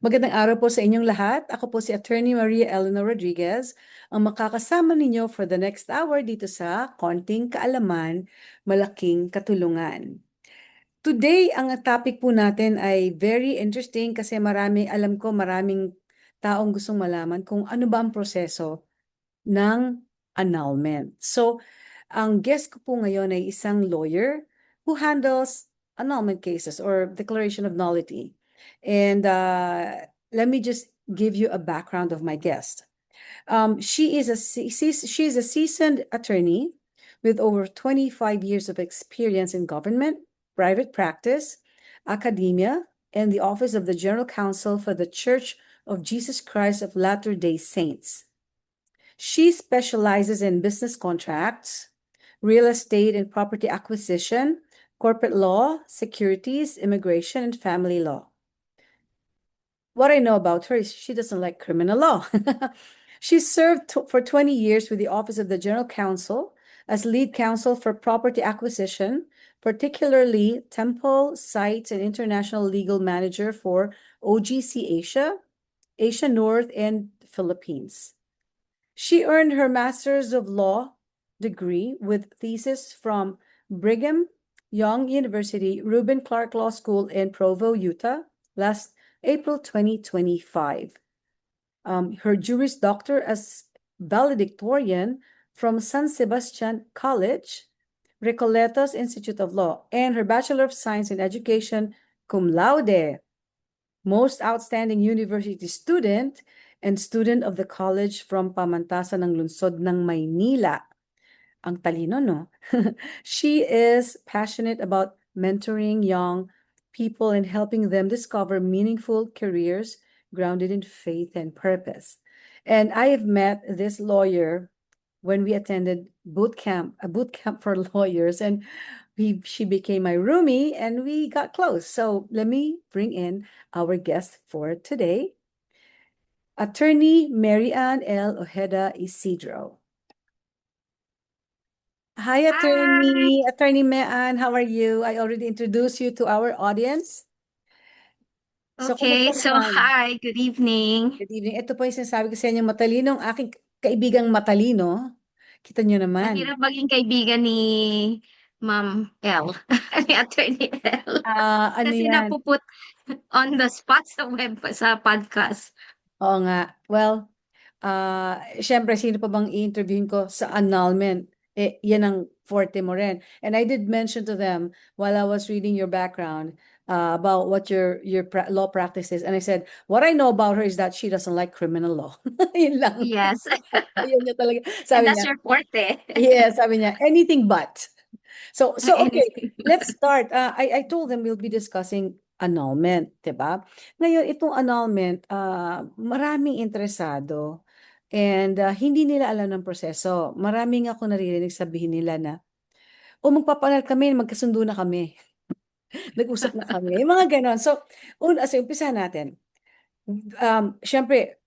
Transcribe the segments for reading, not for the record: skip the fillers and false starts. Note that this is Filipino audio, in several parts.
Magandang araw po sa inyong lahat. Ako po si Attorney Maria Eleanor Rodriguez, ang makakasama ninyo for the next hour dito sa Konting Kaalaman, Malaking Katulungan. Today, ang topic po natin ay very interesting kasi alam ko maraming taong gustong malaman kung ano ba ang proseso ng annulment. So, ang guest ko po ngayon ay isang lawyer who handles annulment cases or declaration of nullity. And let me just give you a background of my guest. She is a seasoned attorney with over 25 years of experience in government, private practice, academia, and the office of the General Counsel for the Church of Jesus Christ of Latter-day Saints. She specializes in business contracts, real estate and property acquisition, corporate law, securities, immigration, and family law. What I know about her is she doesn't like criminal law. She served for 20 years with the Office of the General Counsel as lead counsel for property acquisition, particularly temple, sites, and international legal manager for OGC Asia, Asia North, and Philippines. She earned her Master's of Law degree with thesis from Brigham Young University, Reuben Clark Law School in Provo, Utah, last April 2025. Her Juris Doctor as valedictorian from San Sebastian College, Recoletos Institute of Law, and her Bachelor of Science in Education, cum laude, most outstanding university student and student of the college from Pamantasan ng Lungsod ng Maynila. Ang talino, no? She is passionate about mentoring young people and helping them discover meaningful careers grounded in faith and purpose. And I have met this lawyer when we attended a boot camp for lawyers, and she became my roomie and we got close. So let me bring in our guest for today, Attorney Mary Ann L. Ojeda Isidro. Hi, Attorney Mean. How are you? I already introduced you to our audience. So, Okay, kumusta so naman? hi, good evening. Good evening. Ito po yung sinasabi ko sa inyo, matalino, ang aking kaibigang matalino. Kita nyo naman. Mahirap maging kaibigan ni Ma'am L, ni Attorney L. Ano Kasi yan? napuput on the spot sa sa podcast. Oo nga. Well, syempre, sino pa bang i-interviewin ko sa annulment? Yan ang forte mo rin. And I did mention to them while I was reading your background about what your law practice is. And I said, what I know about her is that she doesn't like criminal law. Yun lang. Yes, Yun niya talaga. and Sabi that's niya, your forte. yeah, sabi niya, anything but. So okay, Anything. let's start. I told them we'll be discussing annulment, 'di ba? Ngayon, itong annulment, maraming interesado and hindi nila alam ng proseso. Maraming ako naririnig sabihin nila na, o magpapanal kami, magkasundo na kami, nag-usap na kami, yung mga ganon. So, umpisahan natin. Syempre,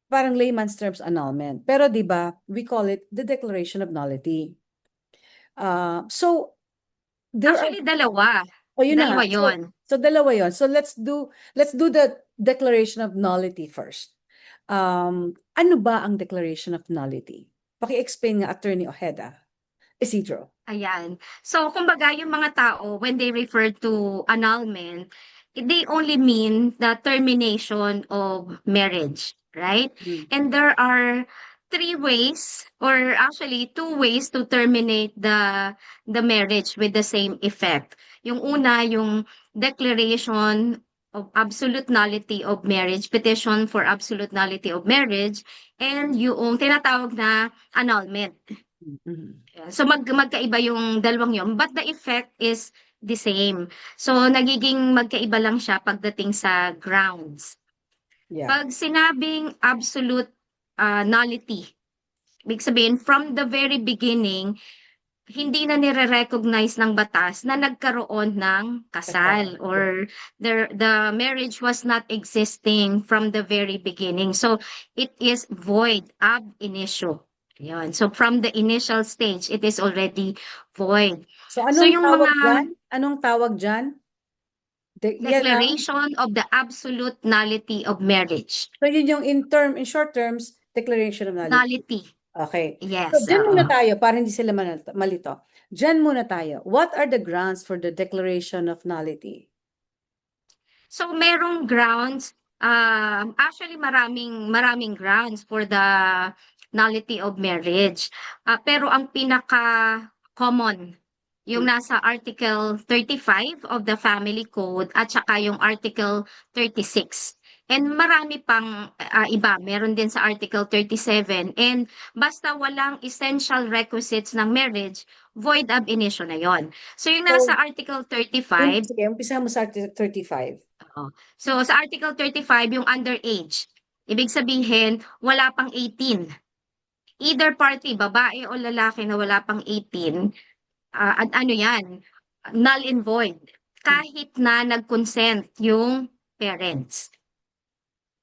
parang layman's terms annulment. Pero 'di ba, we call it the declaration of nullity. So, there are Actually, dalawa. Oh, yun na nga. Dalawa yon. So dalawa yon. So let's do the declaration of nullity first. Ano ba ang declaration of nullity? Paki-explain nga, Attorney Ojeda Isidro. Ayan. So, kumbaga, yung mga tao, when they refer to annulment, they only mean the termination of marriage, right? And there are three ways, or actually two ways to terminate the marriage with the same effect. Yung una, yung declaration of absolute nullity of marriage, petition for absolute nullity of marriage, and yung tinatawag na annulment. Mhm. So magkaiba yung dalawang yun, but the effect is the same. So, nagiging magkaiba lang siya pagdating sa grounds. Yeah. Pag sinabing absolute nullity, ibig sabihin, from the very beginning, hindi na nire-recognize ng batas na nagkaroon ng Kasal. kasal Yeah. or the marriage was not existing from the very beginning. So, it is void ab initio. Yun. So, from the initial stage, it is already void. So So, anong yung tawag mga dyan? Anong tawag dyan? Yan ang, declaration of the absolute nullity of marriage. so yun yung in short terms, declaration of nullity. Nullity. Okay. So, Yes, dyan muna oo. tayo para hindi sila malito. Dyan muna tayo. What are the grounds for the declaration of nullity? So merong grounds, actually maraming grounds for the nullity of marriage. Pero ang pinaka-common, yung Hmm. nasa Article 35 of the Family Code at saka yung Article 36. And marami pang iba, meron din sa Article 37. And basta walang essential requisites ng marriage, void ab initio na yon. So yung nasa So, Article 35, sige, umpisa mo sa Article 35. oo. So, sa Article 35, yung underage, ibig sabihin, wala pang 18. Either party, babae o lalaki na wala pang 18, at ano yan, null and void. Hmm. Kahit na nag-consent yung parents.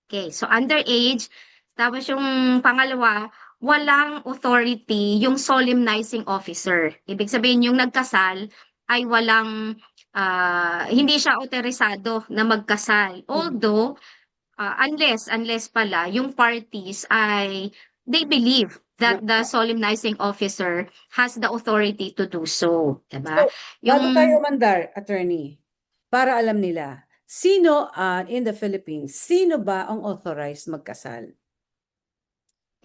Okay, so underage. Tapos yung pangalawa, walang authority yung solemnizing officer. Ibig sabihin, yung nagkasal ay walang, hindi siya otorisado na magkasal. Mhm. Although, unless pala, yung parties ay, they believe that the solemnizing officer has the authority to do so. Diba? So, bago tayo Yung umandar, attorney, para alam nila, sino in the Philippines, sino ba ang authorized magkasal?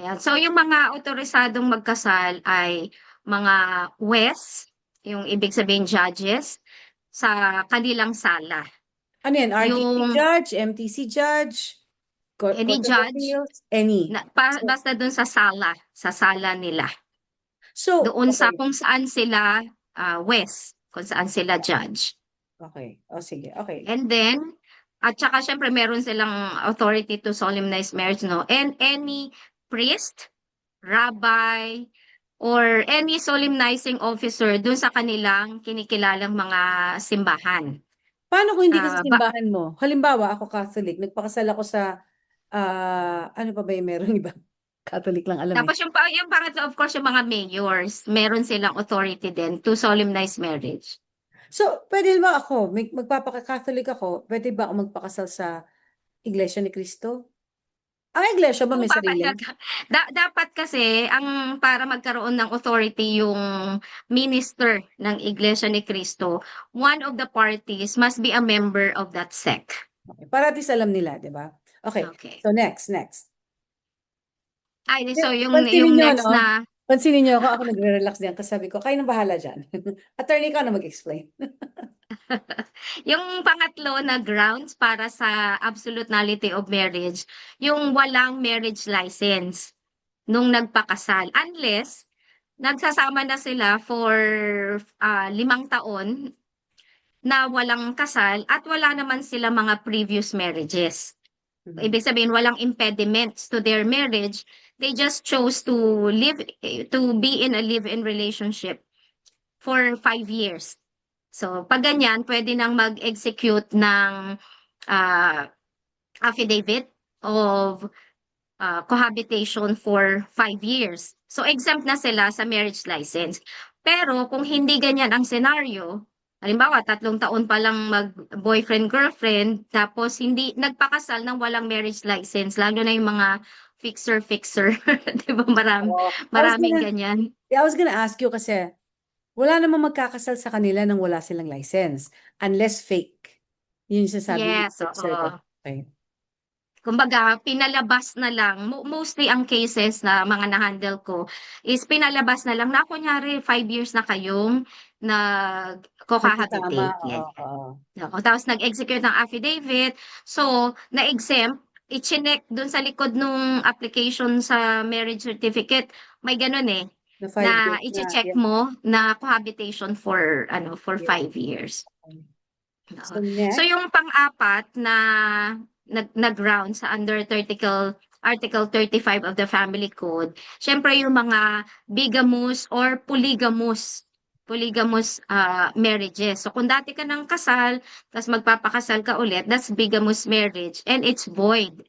Ayan. So, yung mga otorisadong magkasal ay mga wes, yung ibig sabihin judges, sa kanilang sala. Ano yan? RTC Yung judge, MTC judge, any Court of judge, Appeals, any. So, basta dun sa sala nila. so, Doon sa okay. kung saan sila wes, kung saan sila judge. Okay. O sige, okay. And then, at saka syempre meron silang authority to solemnize marriage, no? And any priest, rabbi, or any solemnizing officer dun sa kanilang kinikilalang mga simbahan. Paano kung hindi ka sa Ah, ba, simbahan mo? Halimbawa, ako Catholic, nagpakasal ako sa, ano pa ba yung meron iba? Catholic lang alam eh. tapos yung pangatlo, of course, yung mga mayors, meron silang authority din to solemnize marriage. So, pwede ba ako, magpapaka-Catholic ako, pwede ba ako magpakasal sa Iglesia ni Cristo? Ang iglesia ba Kung may sarili? papayag ka, dapat kasi ang para magkaroon ng authority yung minister ng Iglesia ni Cristo, one of the parties must be a member of that sect. Okay. Para at least alam nila, di ba? Okay. Okay. So, next. Ay, so Pansinin yung nyo, next no? na Pansinin nyo ako nagre-relax diyan kasi sabi ko, kayo nang bahala dyan. Attorney ka na mag-explain. yung pangatlo na grounds para sa absolute nullity of marriage, yung walang marriage license nung nagpakasal. Unless, nagsasama na sila for 5 taon na walang kasal at wala naman sila mga previous marriages. Mhm. Ibig sabihin, walang impediments to their marriage. They just chose to be in a live-in relationship for 5 years. So, pag ganyan, pwede nang mag-execute ng ah, affidavit of cohabitation for 5 years. So, exempt na sila sa marriage license. Pero kung hindi ganyan ang senaryo, halimbawa, 3 taon pa lang mag-boyfriend-girlfriend, tapos hindi nagpakasal ng walang marriage license, lalo na yung mga fixer-fixer. Di ba? Oo. Maraming ganyan. I was gonna ask you kasi wala namang magkakasal sa kanila nang wala silang license. Unless fake. Yun yung sinasabi ni Yes, Sir. oo. Okay. Kumbaga, pinalabas na lang. Mostly ang cases na mga na-handle ko is pinalabas na lang na kunyari 5 years na kayong Nagsasama. nagko-cohabitate. Oo, Yan. oo. Oo, tapos nag-execute ng affidavit. So, na-exempt, i-chinek dun sa likod nung application sa marriage certificate. May ganun eh. Na 5 years na na. iche-check Yeah. mo na cohabitation for ano, for Yeah. 5 years. Okay. Oo. So So next, yung pang-apat na nag-ground sa under Article 35 of the Family Code, syempre yung mga bigamous or polygamous marriages. So kung dati ka nang kasal, tapos magpapakasal ka ulit, that's bigamous marriage and it's void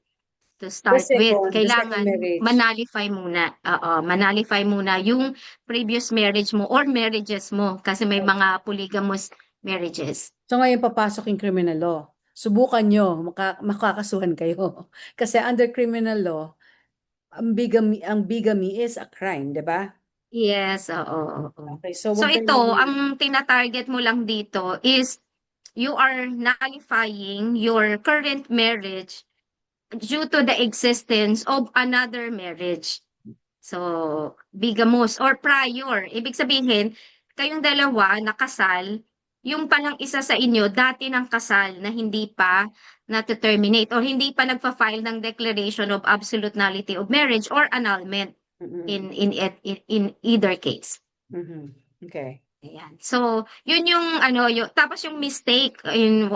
to start with. the second Kailangan marriage. manalify muna. Oo, manalify muna yung previous marriage mo or marriages mo kasi may Okay. mga polygamous marriages. So ngayon papasok yung criminal law. Subukan nyo, makakasuhan kayo. Kasi under criminal law, ang bigamy is a crime, di ba? Yes, oo, oo. Okay, so So wag kayo ito, ang tina-target mo lang dito is you are nullifying your current marriage due to the existence of another marriage. So, bigamous or prior. Ibig sabihin, kayong dalawa nakasal, yung palang isa sa inyo dati ng kasal na hindi pa na-terminate or hindi pa nagfa-file ng declaration of absolute nullity of marriage or annulment Mm-mm. in either case. Mhm. Okay. Ayan. So, yun yung ano, tapos yung mistake in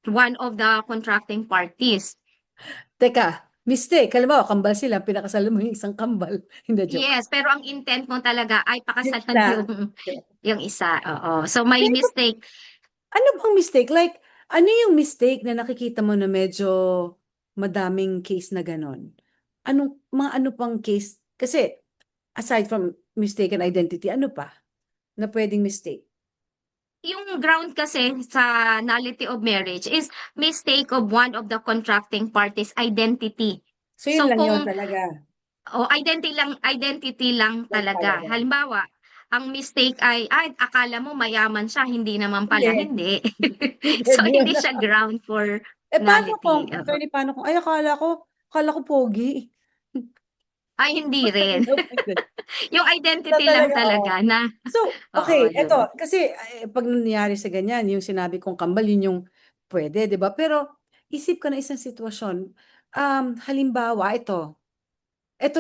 one of the contracting parties. Teka, mistake. Halimbawa, kambal sila, pinakasalan mo yung isang kambal. Hindi, joke. Yes, pero ang intent mo talaga ay Yung pakasalan isa. yung isa. Oo. So may Pero mistake. ano bang mistake? Like, ano yung mistake na nakikita mo na medyo madaming case na ganon? Ano pang case? Kasi, aside from mistaken identity, ano pa na pwedeng mistake? Yung ground kasi sa nullity of marriage is mistake of one of the contracting parties' identity. So, yun So lang yun kung talaga. identity lang Lang talaga. talaga. Halimbawa, ang mistake ay akala mo mayaman siya, hindi naman Hindi. pala, hindi. Hindi, So di ba hindi na? siya ground for Paano kung, nullity. Oo. attorney, paano kung, ay, akala ko pogi. Ay hindi rin. Yung Wala identity lang talaga, oo. talaga na So, oo, okay, yun. eto, kasi pag nangyari sa ganyan, yung sinabi kong kambal, yun yung pwede, di ba? Pero, isip ko na isang sitwasyon. Halimbawa, ito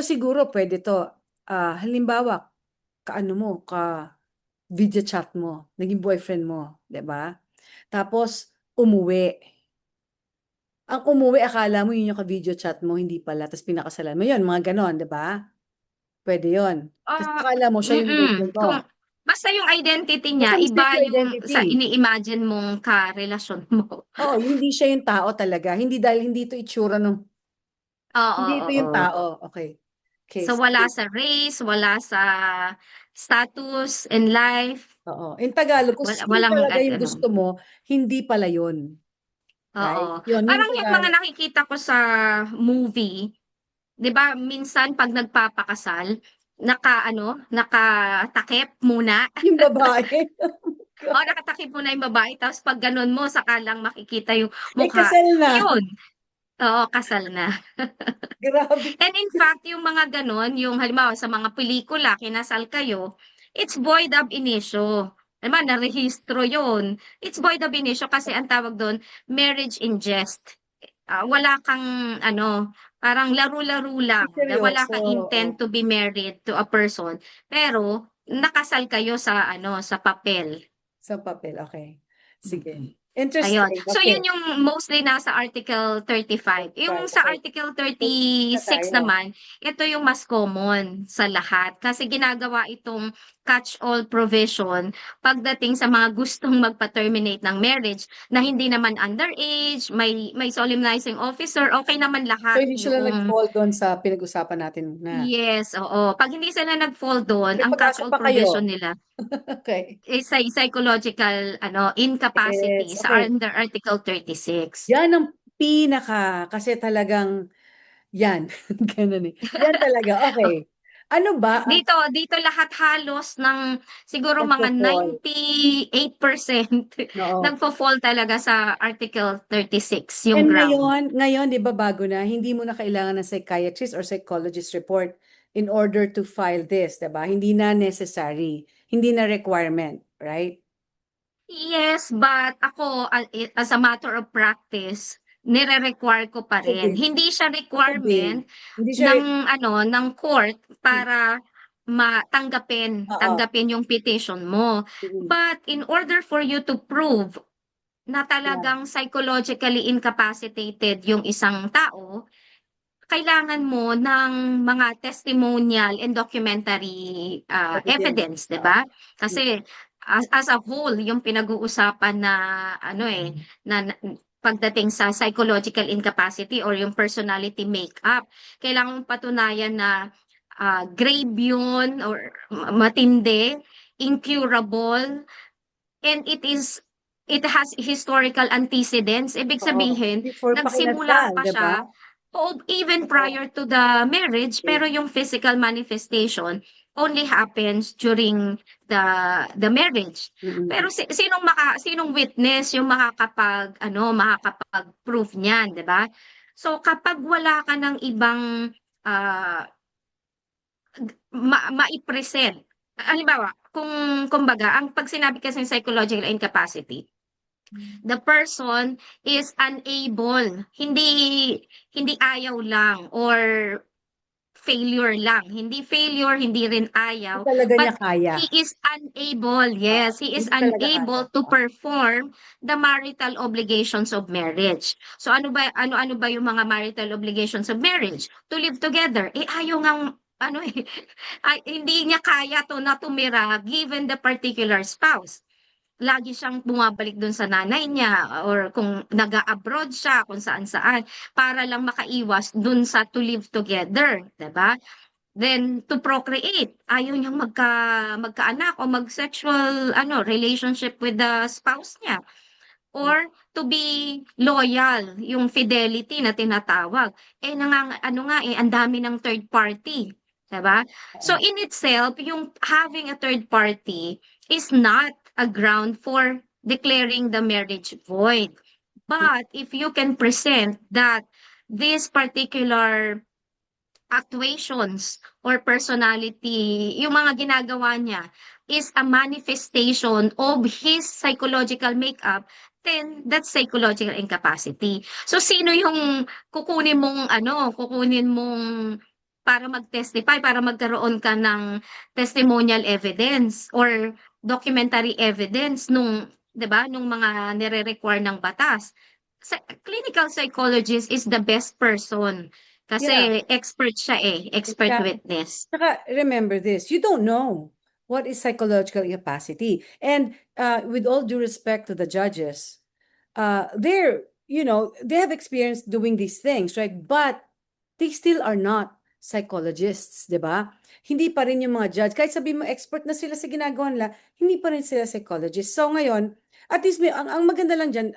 siguro pwede to. Halimbawa, kaano mo, video chat mo, naging boyfriend mo, di ba? Tapos, umuwi. Ang umuwi, akala mo yun yung ka-video chat mo, hindi pala. Tapos pinakasalan mo yun, mga ganon, di ba? Pwede yun. Kasi Ah, akala mo siya yung boyfriend mo. kung basta yung identity Basta niya mistake iba yung yung identity. sa ini-imagine mong karelasyon mo. Oo, hindi siya yung tao talaga. Hindi dahil hindi ito itsura nung, Oo, hindi ito yung oo. tao. Okay. Okay, So wala sige. sa race, wala sa status in life, Oo. In Tagalog, kung sino walang talaga at yung ano. gusto mo, hindi pala yun. Oo. Right? Yun, yung Parang yung mga Tagalog. nakikita ko sa movie, 'di ba minsan pag nagpapakasal, nakatakip muna. Yung babae. O nakatakip muna yung babae tapos pag ganun mo saka lang makikita yung mukha. Kasal na. Yun, oo, kasal na. Grabe. And in fact, yung mga gano'n, yung halimbawa sa mga pelikula, kinasal kayo, it's void ab initio. Halimbawa, narehistro yun. It's void ab initio kasi ang tawag doon, marriage in jest. Wala kang, ano, parang laro-laro lang. Wala Seryoso. kang Oo. intent to be married to a person. Pero, nakasal kayo sa, ano, sa papel. Sa papel. Okay. Sige. Mm. Ayun. Interesting. So, Okay. yun yung mostly nasa Article 35. Yung Right. sa Okay. Article Proceed na 36 tayo. naman, ito yung mas common sa lahat. Kasi ginagawa itong catch-all provision pagdating sa mga gustong magpa-terminate ng marriage na hindi naman underage, may solemnizing officer, okay naman So, lahat hindi sila yung nag-fall doon sa pinag-usapan natin muna. yes, oo. Pag hindi sila nag-fall doon, May ang pag-asa catch-all pa provision kayo. nila Okay. is psychological incapacity Yes. sa Okay. under Article 36. Yan ang pinaka, kasi talagang, yan. Ganun eh. Yan talaga. Okay. Ano ba ang Dito lahat halos ng siguro mga nagpo-fall? 98% Oo. nagfo-fall talaga sa Article 36 yung And ground. ngayon, di ba bago na, hindi mo na kailangan ng psychiatrist or psychologist report in order to file this, di ba? Hindi na necessary. Hindi na requirement, right? Yes, but ako as a matter of practice, nire-require ko pa Ako rin. din. Hindi siya Ako din. requirement Hindi siya, ng ng court para Oo. tanggapin yung petition mo. Mm. But in order for you to prove na Yeah. talagang psychologically incapacitated yung isang tao, kailangan mo ng mga testimonial and documentary Evidence. evidence, 'di Oo. ba? Kasi as a whole yung pinag-uusapan na ano na pagdating sa psychological incapacity or yung personality makeup, kailangan mong patunayan na grave yun or matindi, incurable, and it has historical antecedents. Ibig Oo. sabihin, Before pa nagsimula kinasal, pa 'di ba? siya o even Oo. prior to the marriage, Okay. pero yung physical manifestation only happens during the marriage. Mm. Pero sinong witness yung makakapag-prove niyan, 'di ba? So kapag wala ka ng ibang ah, mai-present, halimbawa, kumbaga, ang 'pag sinabi kasing psychological incapacity, the person is unable, hindi ayaw lang or failure lang. Hindi failure, hindi rin Hindi ayaw, talaga but niya kaya. he is unable, Oo. yes, he is Hindi talaga kaya. unable to perform the marital obligations of marriage. So ano ba yung mga marital obligations of marriage? To live together. Eh ayaw ngang hindi niya kaya to na tumira given the particular spouse. Lagi siyang bumabalik dun sa nanay niya or kung nag-a-abroad siya, kung saan-saan, para lang makaiwas dun sa to live together, 'di ba? Then to procreate, ayaw niyang magkaanak o mag-sexual relationship with the spouse niya. Or to be loyal, yung fidelity na tinatawag. Eh, ang dami ng third party, 'di ba? So Oo. in itself, yung having a third party is not a ground for declaring the marriage void. But if you can present that this particular actuations or personality, yung mga ginagawa niya is a manifestation of his psychological makeup, then that's psychological incapacity. So sino yung kukunin mong para mag-testify, para magkaroon ka ng testimonial evidence or documentary evidence nung, 'di ba, nung mga nire-require ng batas. Clinical psychologist is the best person Yeah, kasi expert siya expert exactly. witness. Saka remember this, you don't know what is psychological incapacity. And with all due respect to the judges, they have experience doing these things, right? But they still are not psychologists, di ba? Hindi pa rin yung mga judge. Kahit sabi mo expert na sila sa ginagawa nila, hindi pa rin sila psychologists. So ngayon, at least ang maganda lang dyan,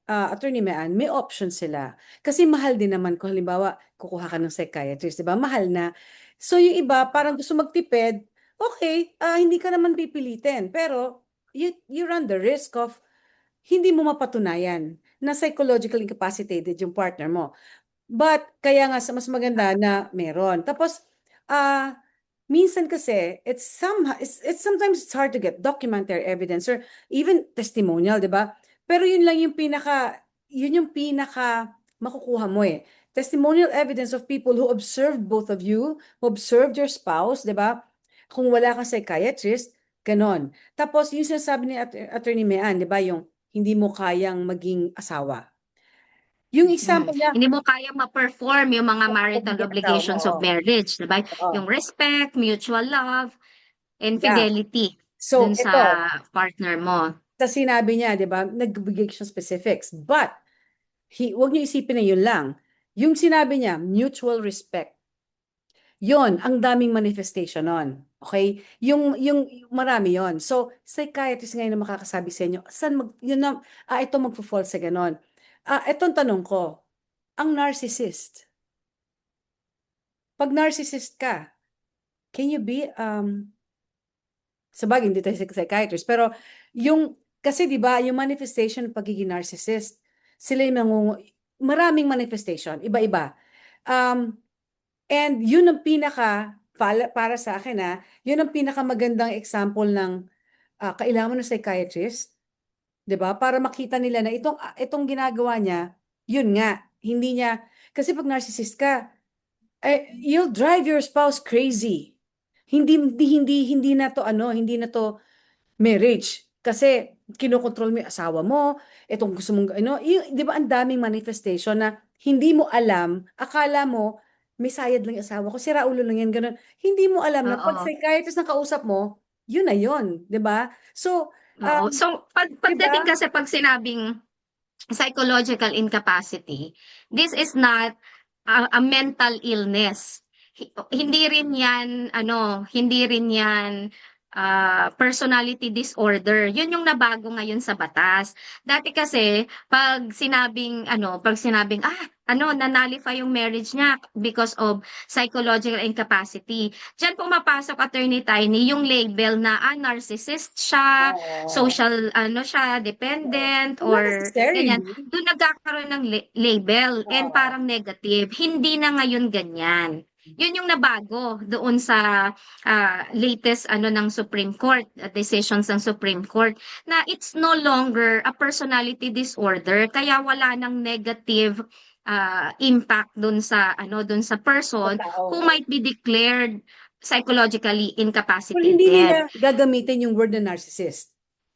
Attorney Mean, may option sila. Kasi mahal din naman kung halimbawa, kukuha ka ng psychiatrist, di ba? Mahal na. So yung iba, parang gusto magtipid, okay, hindi ka naman pipilitin. Pero you run the risk of hindi mo mapatunayan na psychological incapacitated yung partner mo. But kaya nga mas maganda na meron. Tapos minsan kasi it's sometimes it's hard to get documentary evidence or even testimonial, 'di ba? Pero yun yung pinaka makukuha mo eh. Testimonial evidence of people who observed both of you, who observed your spouse, 'di ba? Kung wala kang psychiatrist, ganon. Tapos yung sinasabi ni Attorney Mean, 'di ba, yung hindi mo kayang maging asawa. Yung example niya, Hindi mo kayang ma-perform yung mga marital pagiging asawa mo, obligations oo. of marriage, 'di ba? Oo. Yung respect, mutual love, and Yeah. fidelity So, dun ito, sa partner mo. sa sinabi niya, di ba, nagbigay siya specifics. But, wag niyo isipin na yun lang. Yung sinabi niya, mutual respect. Yon, ang daming manifestation nun. Okay? Yung marami yon. So, psychiatrist ngayon na makakasabi sa inyo, yun na, ito magpo-fall sa ganon. Itong tanong ko, ang narcissist, pag narcissist ka, can you be, sabagay, hindi tayo psychiatrist, pero kasi di ba, yung manifestation ng pagiging narcissist, sila yung maraming manifestation, iba-iba. Um, and yun ang para sa akin yun ang pinakamagandang example ng kailangan mo ng psychiatrist, di ba? Para makita nila na itong ginagawa niya, yun nga, hindi niya, kasi pag narcissist ka, you'll drive your spouse crazy. hindi na to ano, hindi na to marriage. Kasi kinokontrol mo yung asawa mo, itong gusto mong, ano, di ba ang daming manifestation na hindi mo alam, akala mo, may sayad lang yung asawa ko, sira ulo lang yan, ganun. Hindi mo alam na pag Oo. psychiatrist na kausap mo, yun na yun, di ba? So, Oo. So, di pagdating ba? kasi pag sinabing psychological incapacity, this is not a mental illness. Hindi rin yan, ano, hindi rin yan personality disorder. Yun yung nabago ngayon sa batas. Dati kasi, pag sinabing, nanalify yung marriage niya because of psychological incapacity. Diyan pumapasok, Attorney Tiny, yung label na, narcissist siya, Oo. social, siya, Oo. dependent, Not or ganyan. necessarily. Doon nagkakaroon ng label and Oo. parang negative. Hindi na ngayon ganyan. Yun yung nabago doon sa latest ng Supreme Court, decisions ng Supreme Court, na it's no longer a personality disorder, kaya wala nang negative impact doon sa Sa person who tao. might be declared psychologically Well, hindi incapacitated. nila gagamitin yung word na narcissist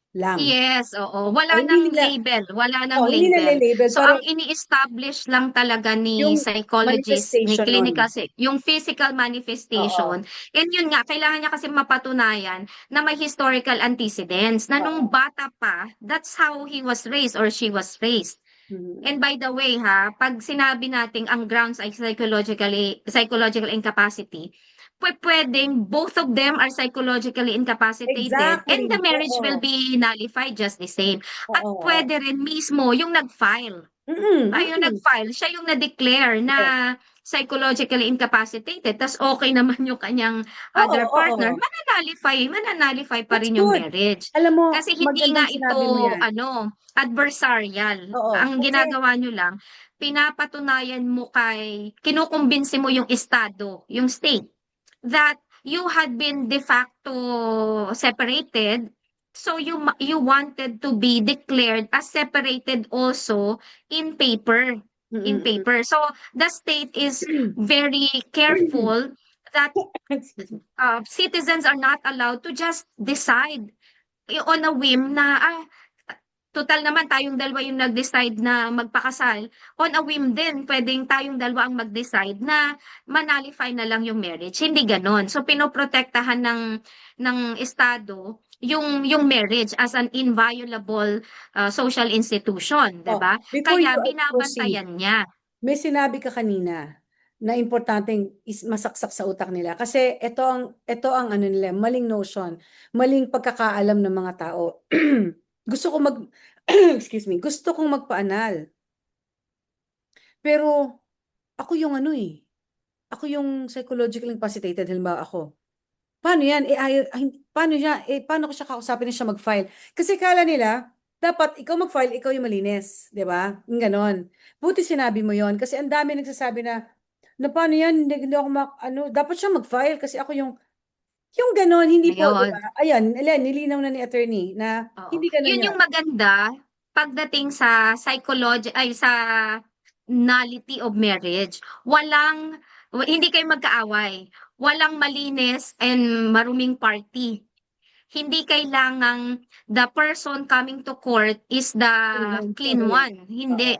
lang. Yes, oo. O, Wala hindi ng nila, label, wala ng hindi nila label. label, So, pero ang ini-establish lang talaga ni yung psychologist, ni manifestation nun. yung physical Oo. manifestation. And yun nga, kailangan niya kasi mapatunayan na may historical antecedents, na nung Oo. bata pa, that's how he was raised or she was raised. Mhm. And by the way pag sinabi nating ang grounds ay psychological incapacity, pwedeng both of them are psychologically incapacitated and the Exactly. marriage will Oo. be nullified just the same. At Oo. Oo. pwede rin mismo yung nag-file. Mm-mm, Yung mm-mm. nag-file, siya yung na-declare na Yes. psychologically incapacitated, tas okay naman yung kanyang Oo, other partner, oo. mananalify pa That's rin yung good. marriage. Alam mo, Kasi hindi nga magandang sinabi mo ito yan. adversarial. Oo. Ang Kasi, ginagawa nyo lang, pinapatunayan mo kinukumbinsi mo yung estado, yung state, that you had been de facto separated, so you wanted to be declared as separated also in paper. In mm-mm, paper. So the state is mm-mm. very careful that Excuse me. citizens are not allowed to just decide on a whim na total naman tayong dalawa yung nag-decide na magpakasal. On a whim din, pwedeng tayong dalawa ang mag-decide na manalify na lang yung marriage. Hindi ganon. So pinoprotektahan ng estado yung marriage as an inviolable social institution, 'di Oh, ba? before you Kaya proceed, binabantayan niya. may sinabi ka kanina na importanteng masaksak sa utak nila kasi ito ang ano nila, maling notion, maling pagkakaalam ng mga tao. Gusto ko mag excuse me, gusto kong magpaanal. Pero ako yung ano eh, ako yung psychologically incapacitated, halimbawa ako. Paano yan? Paano siya, paano ko siya kakausapin na siya mag-file? Kasi kala nila, dapat ikaw mag-file, ikaw yung malinis. Di ba? Yung ganon. Buti sinabi mo yon kasi ang dami nagsasabi na paano yan? Hindi ako dapat siya mag-file kasi ako yung ganon, hindi po, di Ngayon, ba? Ayan, nilinaw na ni attorney na oo. hindi ganon Yun yun. yung maganda pagdating sa sa nullity of marriage. Hindi kayo magkaaway. Walang malinis and maruming party. Hindi kailangang the person coming to court is the clean Oo. one. Hindi.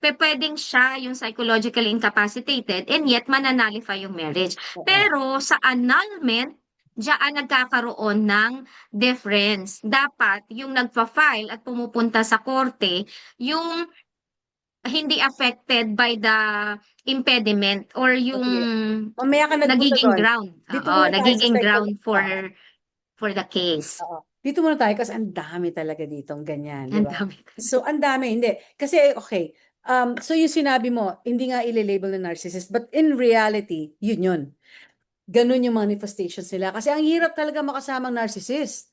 Pwedeng siya yung psychologically incapacitated and yet mananalify yung marriage. Oo. Pero sa annulment, diyan nagkakaroon ng difference. Dapat yung nagfa-file at pumupunta sa korte, yung hindi affected by the impediment or O, yung sige. Mamaya ka nagpunta nagiging doon. ground. Dito Oo, muna tayo sa nagiging ground Oo. for the case. Oo. Dito muna tayo kasi ang dami talaga ditong ganyan, di Ang ba? dami. So, ang dami, hindi. Kasi, okay, so yung sinabi mo, hindi nga ile-label na narcissist, but in reality, yun yun. Ganun yung manifestations nila. Kasi ang hirap talaga makasamang narcissist.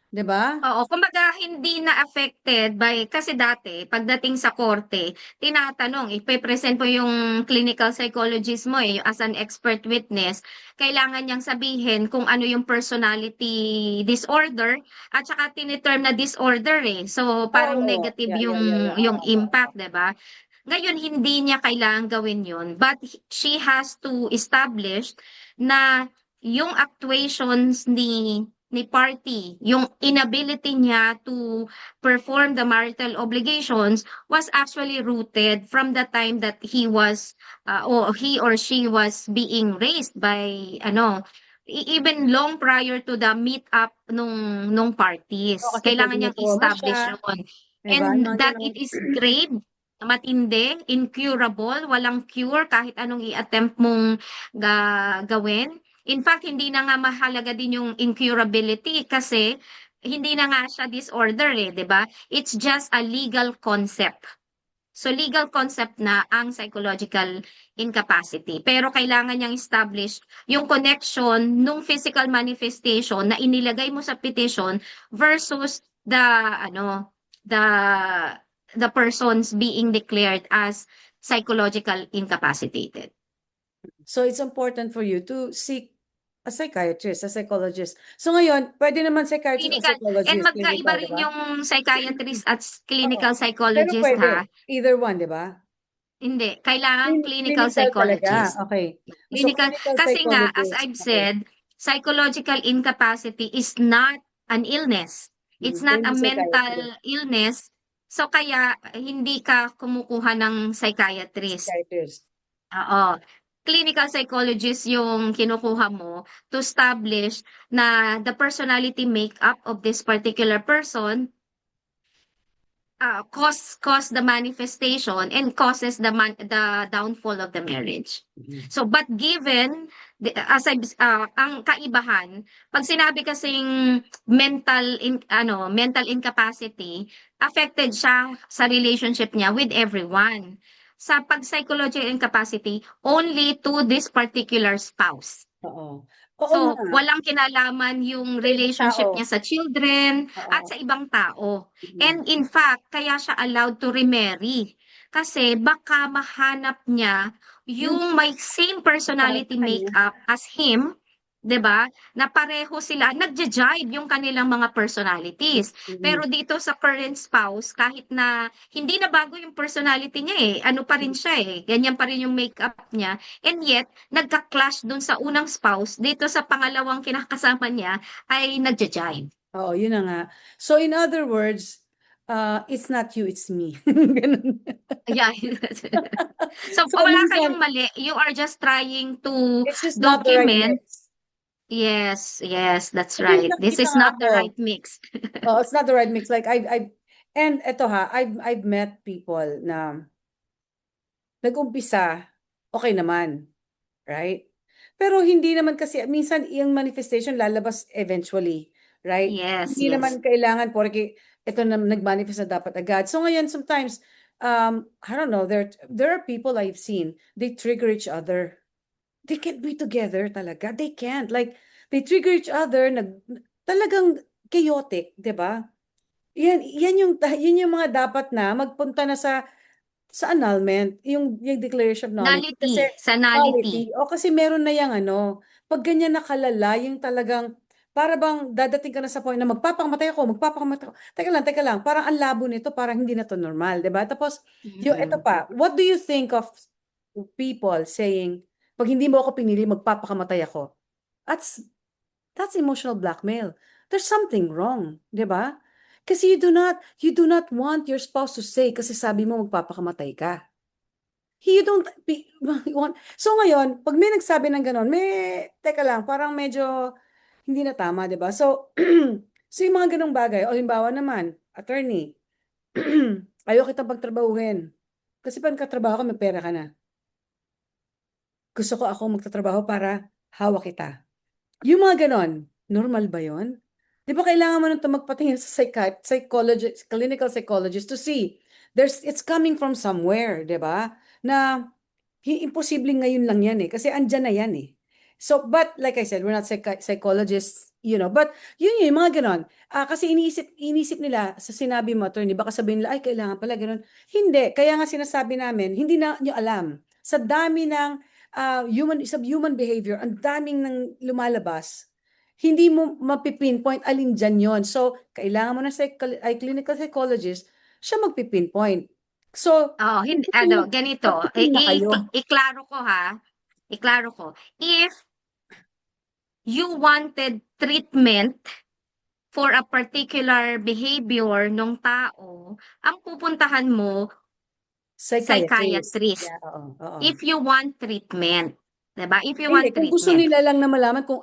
Di ba? Oo, kumbaga hindi na affected by kasi dati pagdating sa korte, tinatanong, ipe-present mo yung clinical psychologist mo as an expert witness, kailangan niyang sabihin kung ano yung personality disorder at saka tiniterm na disorder eh. So parang Oo. negative Yeah, yeah, yeah, yeah. yung impact, 'di ba? Ngayon hindi niya kailangan gawin yun, but she has to establish na yung actuations ni party, yung inability niya to perform the marital obligations was actually rooted from the time that or he or she was being raised by even long prior to the meet up nung O parties. kasi pwede Kailangan may niyang trauma siya, establish yun. 'di ba? Yung And mga that gano'n. it is grave, matindi, incurable, walang cure kahit anong i-attempt mong gawin. In fact, hindi na nga mahalaga din yung incurability kasi hindi na nga siya disorder eh, 'di ba? It's just a legal concept. So legal concept na ang psychological incapacity. Pero kailangan niyang establish yung connection nung physical manifestation na inilagay mo sa petition versus the the persons being declared as psychological incapacitated. So it's important for you to seek a psychiatrist, a psychologist. So ngayon, pwede naman psychiatrist o Clinical, and psychologist, magkaiba clinical, 'di rin ba? yung psychiatrist at Oo. clinical Pero psychologist ha. pwede, either one, 'di ba? Hindi, kailangan clinical Clinical talaga, psychologist. okay. So Clinical, clinical kasi nga, as psychologist, I've okay. said, psychological incapacity is not an illness. It's So not a hindi psychiatrist, mental illness. So kaya hindi ka kumukuha ng psychiatrist. psychiatrist. Oo. Clinical psychologist yung kinukuha mo to establish na the personality makeup of this particular person cause the manifestation and causes the downfall of the marriage. Mhm. So, but given ang kaibahan, pag sinabi kasing mental incapacity, affected siya sa relationship niya with everyone. Sa pag psychological incapacity, only to this particular spouse. Oo. Oo So, nga, walang kinalaman yung sa ibang tao. relationship niya sa children at Oo. sa ibang tao. Mhm. And in fact, kaya siya allowed to remarry. Kasi baka mahanap niya Yung yung may same para sa personality kanya. makeup as him, 'di ba? Na pareho sila, nagja-jibe yung kanilang mga personalities. Mhm. Pero dito sa current spouse, kahit na hindi na bago yung personality niya eh, ano pa rin siya eh, ganyan pa rin yung makeup niya. And yet, nagka-clash dun sa unang spouse, dito sa pangalawang kinakasama niya ay nagja-jibe. Oo, yun na nga. So in other words, it's not you, it's me. Ganun. Yeah. So, So wala kayong minsan, mali. You are just trying to it's just not the right document. mix. Yes, yes, that's Kasi right. This nakita is nga not the ako, right mix. oh, it's not the right mix. Like and eto ha, I've met people na nag-umpisa, okay naman, right? Pero hindi naman kasi, minsan yung manifestation lalabas eventually, right? Yes, Hindi yes. naman kailangan porque ito na nag-manifest na dapat agad. So ngayon, sometimes, I don't know, there are people I've seen, they trigger each other. They can't be together talaga. They can't. Like, they trigger each other, talagang chaotic, di ba? Yan yung mga dapat na magpunta na sa annulment, yung declaration of nullity. Kasi, Nullity, sanality. kasi meron na yung ano, pag ganyan nakalala, yung talagang, para bang dadating ka na sa point na magpapakamatay ako. Teka lang, parang ang labo nito, parang hindi na to normal, di ba? Tapos, eto Mm-mm. pa, what do you think of people saying, pag hindi mo ako pinili, magpapakamatay ako? That's, that's emotional blackmail. There's something wrong, di ba? Kasi you do not want your spouse to say kasi sabi mo magpapakamatay ka. You don't want. So ngayon, pag may nagsabi ng ganon, teka lang, parang medyo hindi na tama, di ba? So, so yung mga ganong bagay, o halimbawa naman, attorney, ayaw kitang pagtrabahuhin. Kasi pag katrabaho ka, may pera ka na. Gusto ko ako magtatrabaho para hawak kita. Yung mga ganon, normal ba yon? Di ba kailangan mo nang magpatingin sa psychologist, clinical psychologist to see it's coming from somewhere, di ba? Na imposible ngayon lang yan eh. Kasi andyan na yan eh. So, but like I said, we're not psychologists, but yun yung mga ganon. Kasi iniisip nila sa sinabi mo, attorney, baka sabihin nila, ay, kailangan pala ganon. Hindi. Kaya nga sinasabi namin, hindi na nyo alam. Sa dami ng human behavior, ang daming nang lumalabas, hindi mo mapipinpoint alin dyan yon. So, kailangan mo na clinical psychologist, siya magpipinpoint. So, Oo, ganito, magpipin na kayo. iklaro ko ha, iklaro ko. If you wanted treatment for a particular behavior ng tao, ang pupuntahan mo, Psychiatrist. psychiatrist. Yeah, oo, oo. If you want treatment, 'di ba? If you Hindi, want kung gusto treatment. nila lang na malaman kung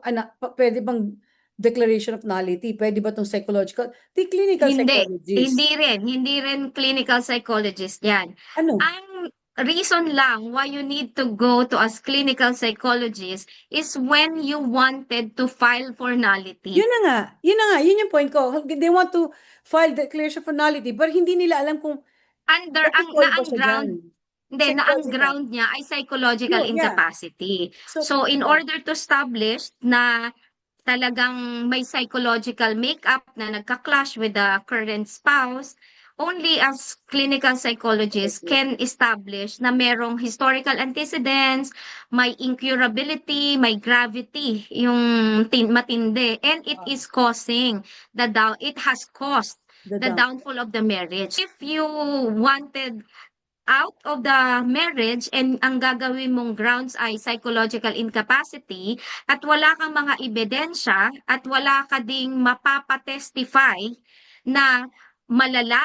pwede bang declaration of nullity, pwede ba itong psychological, the clinical Hindi, psychologist. hindi rin clinical psychologist 'yan. Ano? Ang reason lang why you need to go to as clinical psychologist is when you wanted to file for nullity. Yun yung point ko. They want to file declaration for nullity, but hindi nila alam kung Under nakikol ba ang siya dyan. ground hindi, na ang Psychological. ground niya ay psychological No, yeah. incapacity. So, So, in yeah. order to establish na talagang may psychological makeup na nagka-clash with the current spouse, only as clinical psychologist can establish na merong historical antecedents, may incurability, may gravity, yung matindi, and it Ah, is causing it has caused the the down. downfall of the marriage. If you wanted out of the marriage and ang gagawin mong grounds ay psychological incapacity at wala kang mga ebidensya at wala ka ding mapapatestify na malala,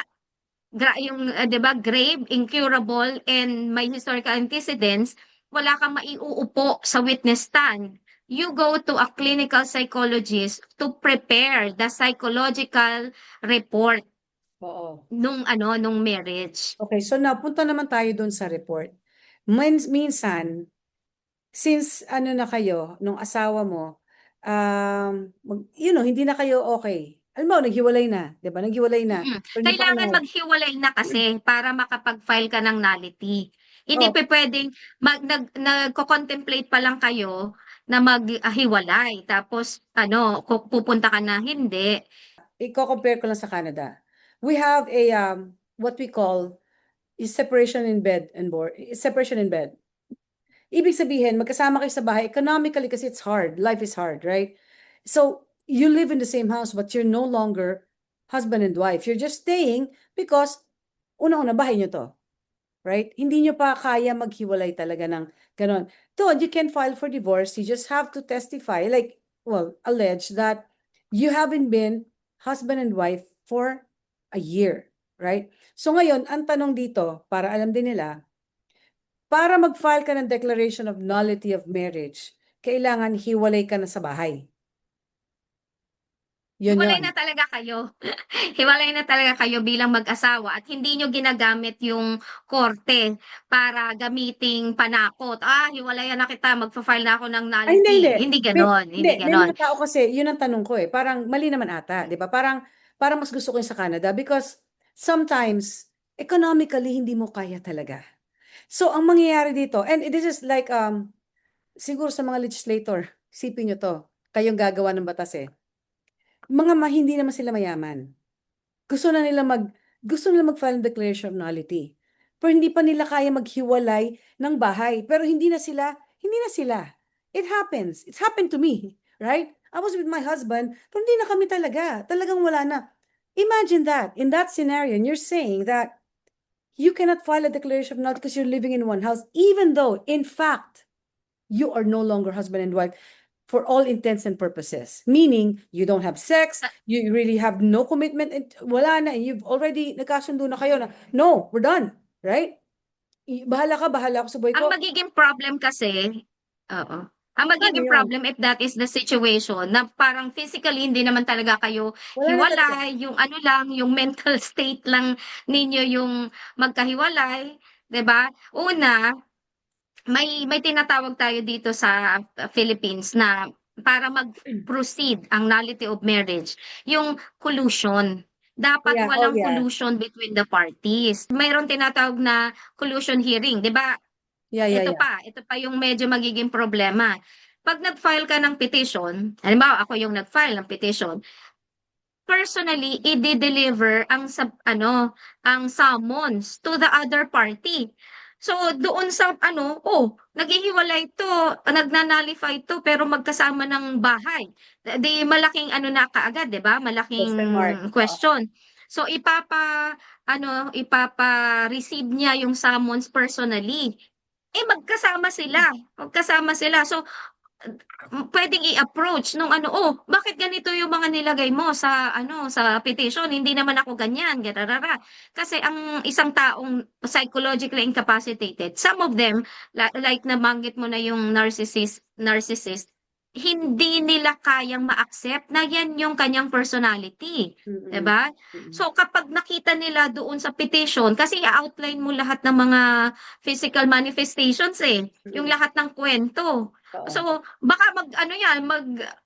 yung 'di ba, grave, incurable and may historical antecedents, wala kang maiuupo sa witness stand. You go to a clinical psychologist to prepare the psychological report Oo. nung marriage. Okay, so napunta naman tayo dun sa report. Minsan, since ano na kayo, nung asawa mo, hindi na kayo okay. Alam mo, naghiwalay na, di ba? Naghiwalay na. Pero hindi pa kayo Kailangan maghiwalay na kasi para makapag-file ka ng nullity. Hindi Oh, pupuwedeng nagko-contemplate pa lang kayo na maghiwalay tapos ano, pupunta ka na, hindi. i-compare ko lang sa Canada. We have what we call is separation in bed and board. Separation in bed. Ibig sabihin, magkasama kayo sa bahay economically kasi it's hard. Life is hard, right? So, you live in the same house but you're no longer husband and wife. You're just staying because una-una bahay nyo to, right? Hindi nyo pa kaya maghiwalay talaga ng ganon. Though you can file for divorce, you just have to testify, allege that you haven't been husband and wife for a year, right? So ngayon, ang tanong dito, para alam din nila, para mag-file ka ng declaration of nullity of marriage, kailangan hiwalay ka na sa bahay. Yun Hiwalay yun. na talaga kayo. Hiwalay na talaga kayo bilang mag-asawa at hindi niyo ginagamit yung korte para gamiting panakot. Hiwalayan na kita, magfa-file na ako ng Ay, hindi, hindi. nullity. Hindi gano'n, Hindi, hindi may gano'n. mga tao kasi, yun ang tanong ko eh. Parang mali naman ata, di ba? Parang mas gusto ko yung sa Canada because sometimes, economically, hindi mo kaya talaga. So, ang mangyayari dito, and this is like, siguro sa mga legislator, isipin nyo to, kayong gagawa ng batas eh. Hindi naman sila mayaman. Gusto na nila gusto nila mag-file ng declaration of nullity. Pero hindi pa nila kaya maghiwalay ng bahay. Pero hindi na sila. It happens. It's happened to me, right? I was with my husband, pero hindi na kami talaga. Talagang wala na. Imagine that. In that scenario, and you're saying that you cannot file a declaration of nullity because you're living in one house, even though, in fact, you are no longer husband and wife for all intents and purposes. Meaning, you don't have sex, you really have no commitment, and wala na, you've already, nagkasundo na kayo na, no, we're done, right? Bahala ako sa buhay Ang ko. magiging problem kasi oo. Ang Paano magiging yun? problem if that is the situation na parang physically hindi naman talaga kayo Wala na talaga. hiwalay, yung ano lang, yung mental state lang ninyo yung magkahiwalay, 'di ba? Una, may tinatawag tayo dito sa Philippines na para mag-proceed ang nullity of marriage, yung collusion. Dapat Yeah, oh walang yeah. collusion between the parties. Mayroong tinatawag na collusion hearing, 'di ba? Yeah, yeah, yeah. Ito pa yung medyo magiging problema. 'Pag nag-file ka ng petition, halimbawa ako yung nag-file ng petition, personally ide-deliver ang summons to the other party. So doon sa naghihiwalay 'to, nagnanalify 'to pero magkasama ng bahay. Di malaking ano na kaagad, 'di ba? Malaking Question mark. Oo. question. So ipapa-receive niya yung summons personally. Magkasama sila. So pwedeng i-approach nung ano, "Oh, bakit ganito yung mga nilagay mo sa ano, sa petition, hindi naman ako ganyan, gararara." Kasi ang isang taong psychologically incapacitated, some of them, like nabanggit mo na yung narcissist, hindi nila kayang ma-accept na yan yung kanyang personality, 'di Mm. ba? Mm. So kapag nakita nila doon sa petition, kasi i-outline mo lahat ng mga physical manifestations, eh, yung Mm. lahat ng kwento. Oo. So, baka ano yan,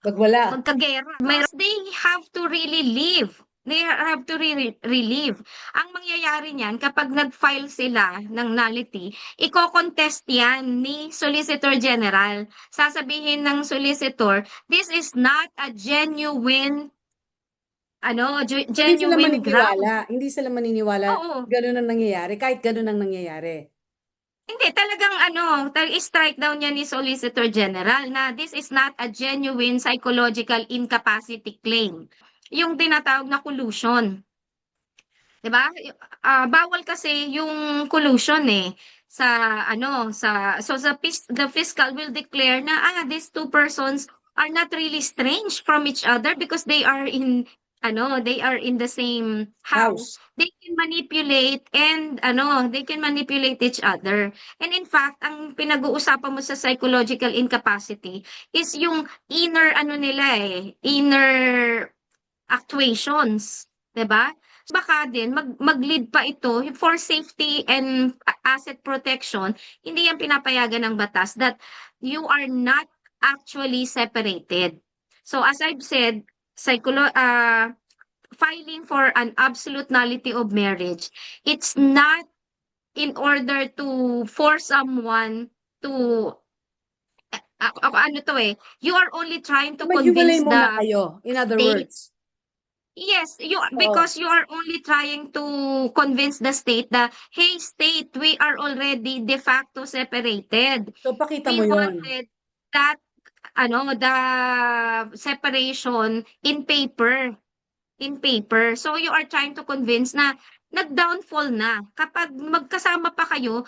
Magwala. magkagera. They have to really live. They have to really relive. Ang mangyayari niyan kapag nag-file sila ng nullity, iko-contest yan ni Solicitor General. Sasabihin ng solicitor, this is not a genuine Hindi sila genuine ground. maniniwala. Hindi sila maniniwala Oo. gano'n ang nangyayari, kahit gano'n ang nangyayari. Hindi, talagang i-strike down niya ni Solicitor General na this is not a genuine psychological incapacity claim. Yung tinatawag na collusion. 'Di ba? Bawal kasi yung collusion eh the fiscal will declare na these two persons are not really strange from each other because they are in the same house. House. They can manipulate and they can manipulate each other. And in fact, ang pinag-uusapan mo sa psychological incapacity is yung inner actuations, 'di ba? Baka din mag-lead pa ito for safety and asset protection, hindi yan pinapayagan ng batas that you are not actually separated. So as I've said, filing for an absolute nullity of marriage, it's not in order to force someone to ano 'to, you are only trying to Maghiwalay convince muna the kayo, in other state. words. Yes, Oo. because you are only trying to convince the state that, hey, state, we are already de facto separated. So, pakita We mo 'yon. wanted that, the separation in paper. In paper. So, you are trying to convince na nag-downfall na. Kapag magkasama pa kayo,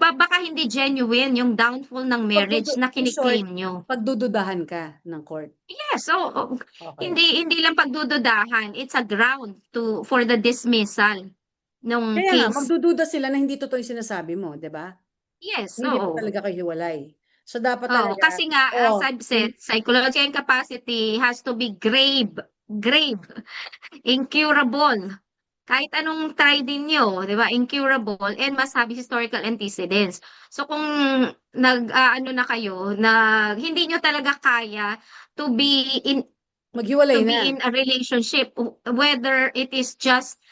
baka hindi genuine yung downfall ng marriage na In short, kiniklaim nyo. pagdududahan ka ng court. Yes, oo. Okay. Hindi lang pagdududahan, it's a ground for the dismissal nung Kaya nga, case. magdududa sila na hindi totoo yung sinasabi mo, 'di ba? Yes, Hindi pa oo. talaga kayo hiwalay. So, dapat Oo, talaga, kasi nga, as oh, I've said, psychological incapacity has to be grave, incurable. Kahit anong try din niyo, 'di ba, incurable and must have historical antecedents. So kung na kayo, hindi niyo talaga kaya to be in maghiwalay to na. be in a relationship, whether it is just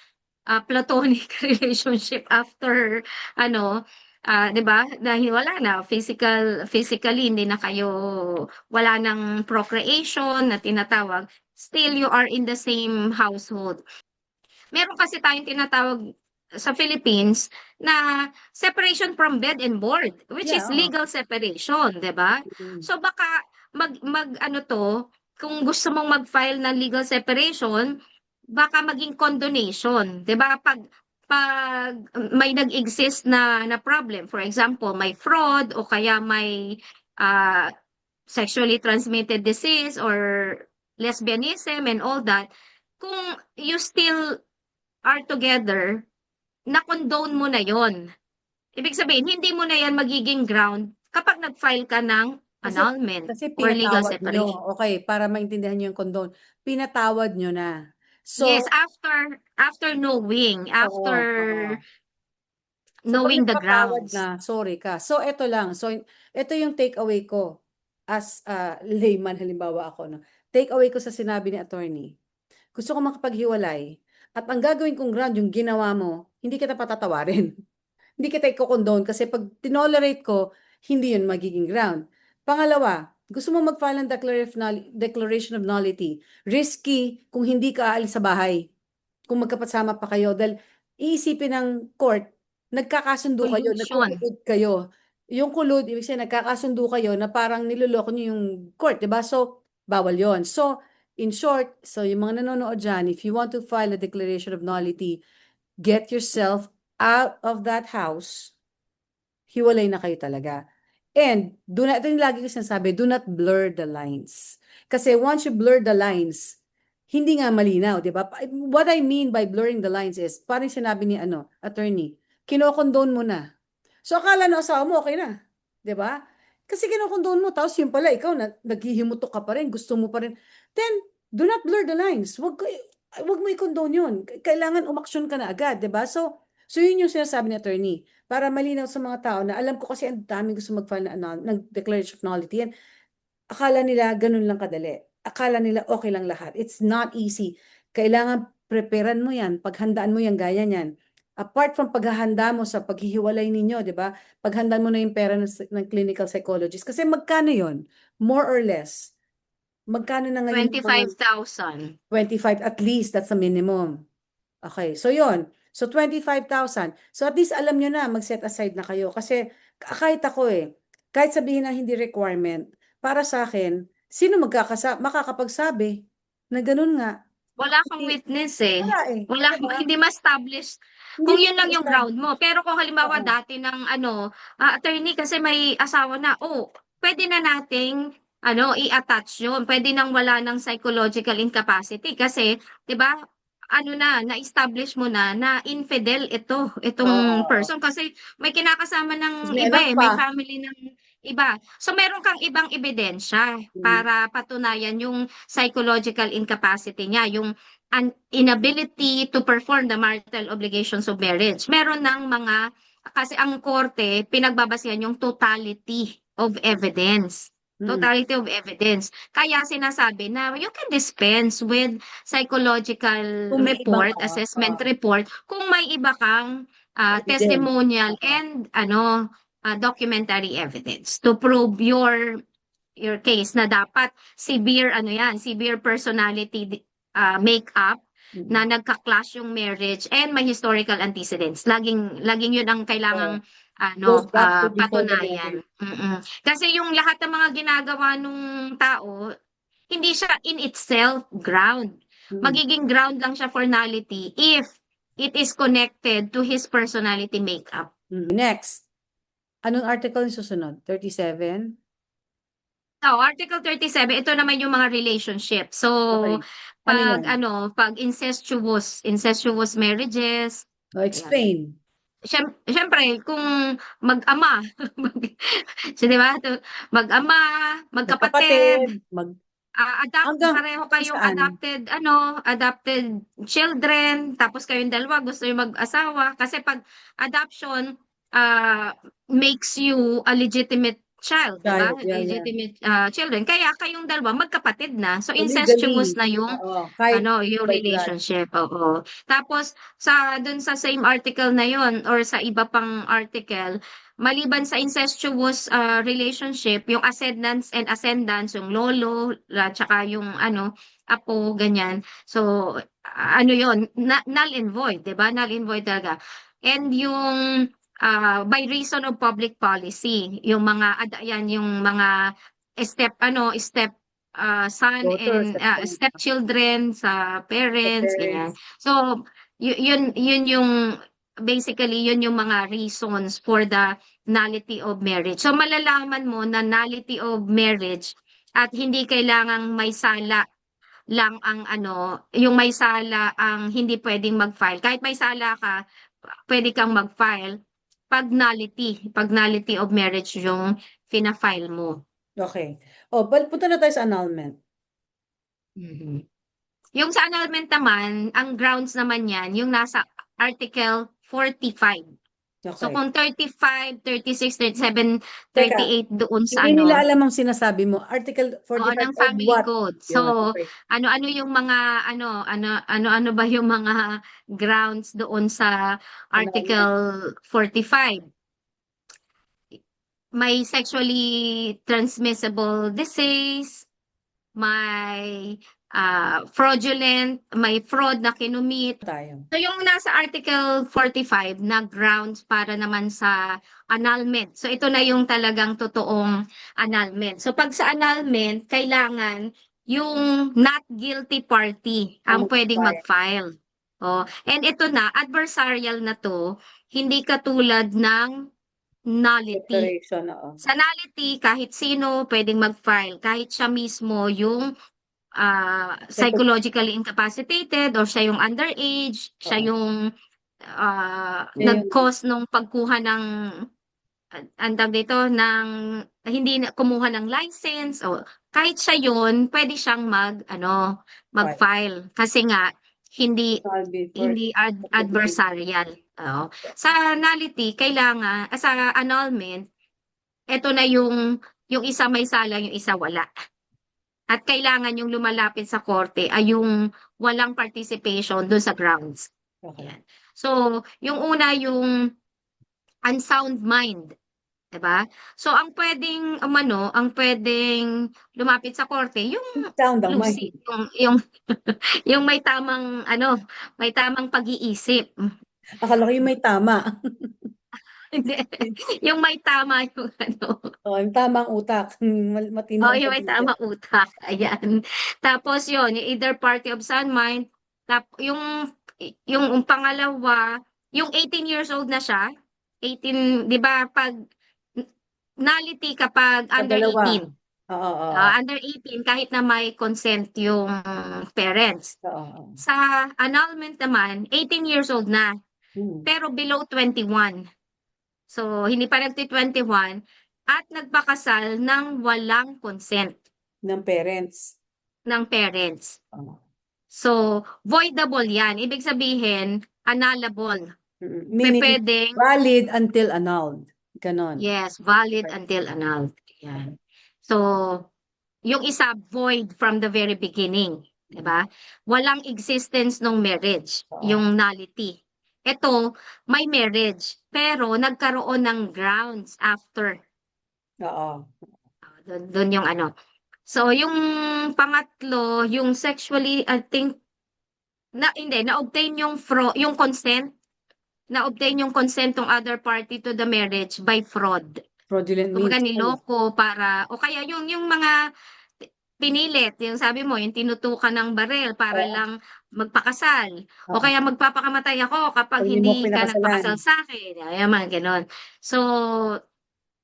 platonic relationship after 'di ba, dahil wala na physically hindi na kayo, wala ng procreation na tinatawag, still you are in the same household. Meron kasi tayong tinatawag sa Philippines na separation from bed and board, which Yeah, is oo. legal separation, 'di ba? Mm. So baka kung gusto mong mag-file ng legal separation, baka maging condonation, 'di ba? Pag may nag-exist na problem, for example, may fraud o kaya may ah, sexually transmitted disease or lesbianism and all that, kung you still are together, na-condone mo na yon. Ibig sabihin, hindi mo na yan magiging ground kapag nag-file ka ng Kasi annulment kasi or legal pinatawad niyo, separation. okey, para maintindihan niyo yung condone, pinatawad niyo na. Yes, So, after knowing, oo, oo. after So, 'pag knowing the nagpatawad grounds. na, sorry ka. So, eto lang, so eto yung take away ko as a layman, halimbawa ako 'no. Take away ko sa sinabi ni attorney, gusto ko makipaghiwalay at ang gagawin kong ground yung ginawa mo, hindi kita patatawarin. Hindi kita iko-condone kasi 'pag tinolerate ko, hindi 'yun magiging ground. Pangalawa, gusto mo mag-file ng declaration of nullity, risky kung hindi ka aalis sa bahay, kung magkasama pa kayo dahil iisipin ng court, nagkakasundo kayo, Collusion. nagkukulod kayo. Yung kulod, ibig sabihin nagkakasundo kayo na parang niloloko niyo yung court, 'di ba? So, bawal 'yon. So, in short, so yung mga nanonood diyan, if you want to file a declaration of nullity, get yourself out of that house, hiwalay na kayo talaga. And ito yung lagi ko sinasabi, do not blur the lines. Kasi once you blur the lines, hindi nga malinaw, di ba? What I mean by blurring the lines is, parang sinabi ni attorney, kinokondone mo na. So akala ng asawa mo, okay na. Di ba? Kasi kinokondone mo, tapos yun pala, ikaw na, naghihimutok ka pa rin, gusto mo pa rin. Then, do not blur the lines. Wag mo i-condone yun. Kailangan umaksyon ka na agad, di ba? So yun yung sinasabi ni attorney. Para malinaw sa mga tao na alam ko kasi ang daming gusto mag-file ng declaration of nullity. Yan, akala nila ganun lang kadali. Akala nila okay lang lahat. It's not easy. Kailangan preparan mo yan, paghandaan mo yan, gaya niyan. Apart from paghahanda mo sa paghihiwalay ninyo, di ba? Paghandaan mo na yung pera ng clinical psychologist. Kasi magkano yon? More or less. Magkano na ngayon yung mga 25,000. 25 at least, that's the minimum. Okay, so yon. So 25,000. So at least alam nyo na, mag-set aside na kayo. Kasi kahit ako kahit sabihin na hindi requirement, para sa akin, sino makakapagsabi na ganun nga? Wala kang witness eh. Wala Wala, Diba? hindi ma-establish Hindi kung mo yun lang yung ma-establish. ground mo. Pero kung halimbawa Oo. dati ng attorney kasi may asawa na, oh, pwede na nating i-attach yun. Pwede nang wala ng psychological incapacity kasi, 'di ba? Na-establish mo na infidel itong Oo. person kasi may kinakasama ng Tapos may iba anak may pa. family ng iba. So meron kang ibang ebidensya Mm. para patunayan yung psychological incapacity niya, yung inability to perform the marital obligations of marriage. Meron ng kasi ang korte, pinagbabasihan yung totality of evidence. Mm. Totality of evidence. Kaya sinasabi na you can dispense with psychological Kung may ibang, report, assessment report, kung may iba kang evidence. testimonial and documentary evidence to prove your case na dapat severe personality makeup Mm. na nagka-clash yung marriage and may historical antecedents. Laging yun ang So, kailangang goes back to before the marriage. patunayan. Kasi yung lahat ng mga ginagawa nung tao, hindi siya in itself ground. Mm. Magiging ground lang siya for nullity if it is connected to his personality makeup. Next, anong article yung susunod? 37? So, Article 37, ito naman yung mga relationship. So, Okay. Ano pag yan? pag incestuous marriages, ayan. Explain. Siyempre kung mag-ama, mag, so, 'di ba? Mag-ama, magkapatid, Magkapatid, hanggang pareho kayong saan? adopted children, tapos kayong dalawa gusto yung mag-asawa. Kasi pag adoption, makes you a legitimate child, di ba? Child, yeah. Legitimate children. Kaya kayong dalawa magkapatid na. So So legally, incestuous na yung oo, kahit yung by blood. relationship. Oo. Tapos dun sa same article na yon or sa iba pang article, maliban sa incestuous relationship, yung ascendants and ascendants, yung lolo, tsaka yung apo, ganyan. So, yon null and void, di ba? Null and void talaga. And yung by reason of public policy, yung yan, yung mga step son Daughter, and stepson, stepchildren sa parents, ganyan. parents. So, yun yung basically yun yung mga reasons for the nullity of marriage. So malalaman mo na nullity of marriage at hindi kailangang may sala lang ang yung may sala ang hindi pwedeng mag-file. Kahit may sala ka, pwede kang mag-file pag nullity of marriage yung fina-file mo. Okay. Punta na tayo sa annulment. Mhm. Yung sa annulment naman, ang grounds naman yan, yung nasa Article 45. So Okay. kung 35, 36, 37, Teka, 38 doon sa hindi nila alam ang sinasabi mo. Article oo, 45 ng of family what? code. Yun, So okay. ano-ano yung mga ano-ano ba yung mga grounds doon sa Annulment. Article 45? May sexually transmissible disease, may fraudulent, may fraud na kinumit. Tayo. So yung nasa Article 45 na grounds para naman sa annulment. So ito na yung talagang totoong annulment. So pag sa annulment, kailangan yung not guilty party ang pwedeng Mag-file. mag-file. And ito na, adversarial na to, hindi katulad ng nullity. Separation, oo. Sa nullity, kahit sino pwedeng mag-file, kahit siya mismo yung Ito, psychologically incapacitated or siya yung underage, siya oo. yung Yan yung, nag-cause nung pagkuha ng ang tawag dito ng hindi na kumuha ng license o kahit siya yun, pwede siyang fine. mag-file kasi nga hindi I'll be first. hindi adversarial. Oo. Sa nullity, kailangan sa annulment, eto na yung isa may sala, yung isa wala. At kailangan yung lumalapit sa korte ay yung walang participation dun sa grounds. Okay. Yan. So, yung una yung unsound mind, 'di ba? So ang puwedeng ang puwedeng lumapit sa korte yung Sound ang mind. lucid, yung may tamang may tamang pag-iisip. Akala ko yung may tama. Hindi, yung may tama yung Oh, yung tamang utak. Matino oo, ang yung may pag-iisip. tamang utak, ayan. Tapos yun, yung either party of sound mind, yung pangalawa, yung 18 years old na siya, 18, 'di ba 'pag nullity kapag Sa under dalawa. 18. Oo, oo. Under 18 kahit na may consent yung parents. Oo, oo. Sa annulment naman, 18 years old na, Hmm. pero below 21. So, hindi pa nagti-21 at nagpakasal ng walang consent Ng parents. ng parents. Oo. So, voidable yan. Ibig sabihin, annullable. Meaning, Pwedeng, valid until annulled. Ganon. yes, valid until annulled. Yan. So, yung isa void from the very beginning, 'di ba? Walang existence ng marriage, Oo. yung nullity. Ito, may marriage, pero nagkaroon ng grounds after. Oo. Doon yung So, yung pangatlo, yung sexually, I think, hindi, na-obtain yung consent, na-obtain yung consent ng other party to the marriage by fraud. Fraudulent Kumbaga means. Ano? niloko o kaya yung mga pinilit, yung sabi mo, yung tinutukan ng barel para Oo. lang magpakasal. O Oo. kaya magpapakamatay ako kapag Pag hindi mo hindi ka pinakasalan. nagpakasal sa akin. Ayan, mga ganon. So,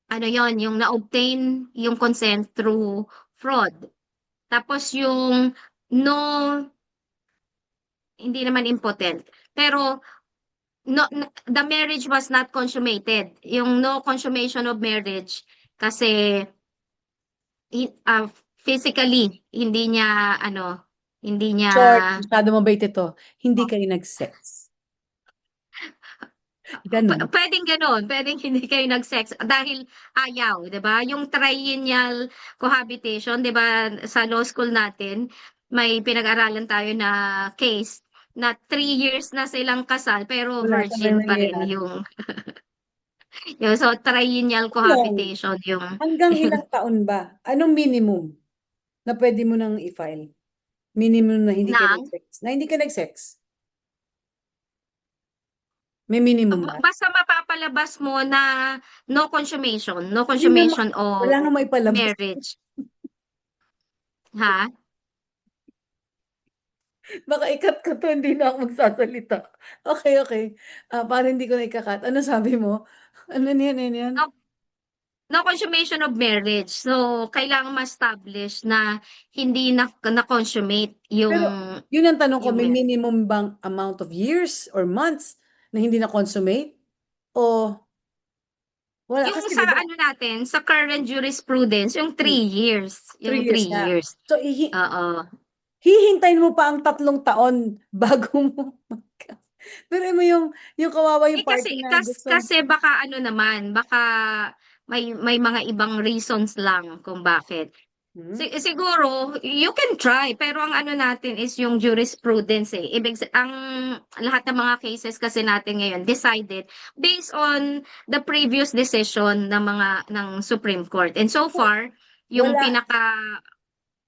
yon yung na-obtain yung consent through fraud. Tapos yung no, hindi naman impotent. Pero no, the marriage was not consummated. Yung no consummation of marriage kasi physically hindi niya Short, masyado mabait ito. Hindi kayo nag-sex. Ganon. puwedeng gano'n, puwedeng hindi kayo nag-sex dahil ayaw, 'di ba? Yung triennial cohabitation, 'di ba, sa law school natin may pinag-aralan tayo na case na 3 years na silang kasal pero Wala kami virgin pa rin nangyayari. yung so triennial Long. cohabitation yung Hanggang ilang taon ba? Anong minimum na pwede mo nang i-file? Minimum na hindi ka ng nag-sex. Na hindi ka nag-sex. May minimum ba? basta mapapalabas mo na no Hindi na consummation wala of nga maipalabas. marriage, ha? Baka ikat ko to, hindi na ako magsasalita. Okay, okay. Para hindi ko na ikakat. Ano sabi mo? Ano yan, ano yan? No no consummation of marriage. So, kailangan ma-establish na hindi na-consummate Pero, yun ang tanong ko, yung may marriage. minimum bang amount of years or months na hindi na consummate? O wala? Yung Kasi sa di ba, natin, sa current jurisprudence, yung hmm, 3 years. Yung 3 years 3 na. years. So, Oo. hihintayin mo pa ang 3 taon bago mo pero mo yung kawawa yung Kasi party na gusto. kasi baka naman, baka may mga ibang reasons lang kung bakit. Hmm? Siguro you can try pero ang natin is yung jurisprudence, eh. Ang lahat ng mga cases kasi natin ngayon decided based on the previous decision ng Supreme Court. And so far, yung Wala, pinaka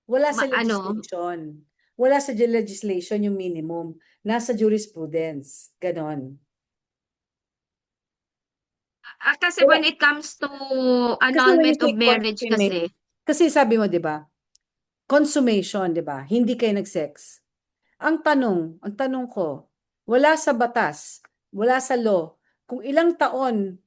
wala sa ano, legislation. Wala sa legislation yung minimum. Nasa jurisprudence. Ganon. kasi Wala. when it comes to Kasi when you annulment of say marriage consummate, kasi, kasi sabi mo, di ba, consummation, di ba, hindi kayo nag-sex. Ang tanong ko, wala sa batas, wala sa law, kung ilang taon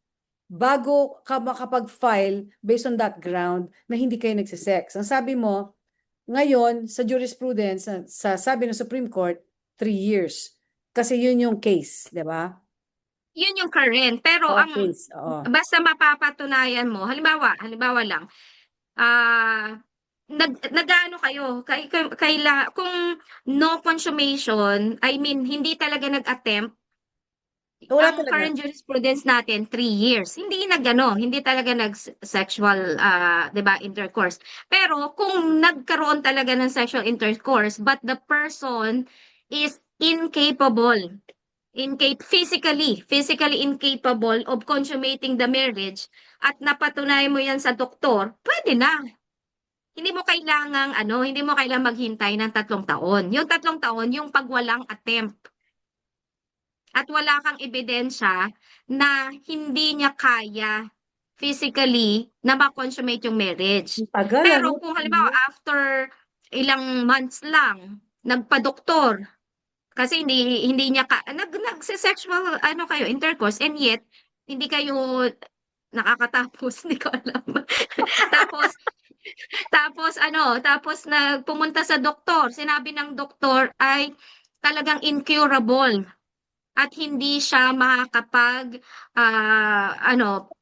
bago ka makapag-file based on that ground na hindi kayo nagsisex. Ang sabi mo, ngayon, sa jurisprudence, sa sabi ng Supreme Court, 3 years. Kasi yun yung case, di ba? Yun yung current. Pero Oo, ang case. Oo. basta mapapatunayan mo, halimbawa lang, ah nag-aano kayo, kung no consummation, I mean, hindi talaga nag-attempt, Wala ang talaga. current jurisprudence natin, 3 years. Hindi hindi talaga nag-sexual, 'di ba, intercourse. Pero kung nagkaroon talaga ng sexual intercourse, but the person is physically incapable of consummating the marriage at napatunayan mo yan sa doktor, pwede na. Hindi mo kailangang maghintay ng 3 taon. Yung 3 taon, yung pagwalang attempt. At wala kang ebidensya na hindi niya kaya physically na ma-consummate yung marriage. Ang tagal, ano? Pero kung halimbawa after ilang months lang, nagpa-doktor, kasi hindi niya nagse-sexual kayo, intercourse, and yet hindi kayo nakakatapos, hindi ko alam. Tapos tapos pumunta sa doktor. Sinabi ng doktor ay talagang incurable at hindi siya Okay.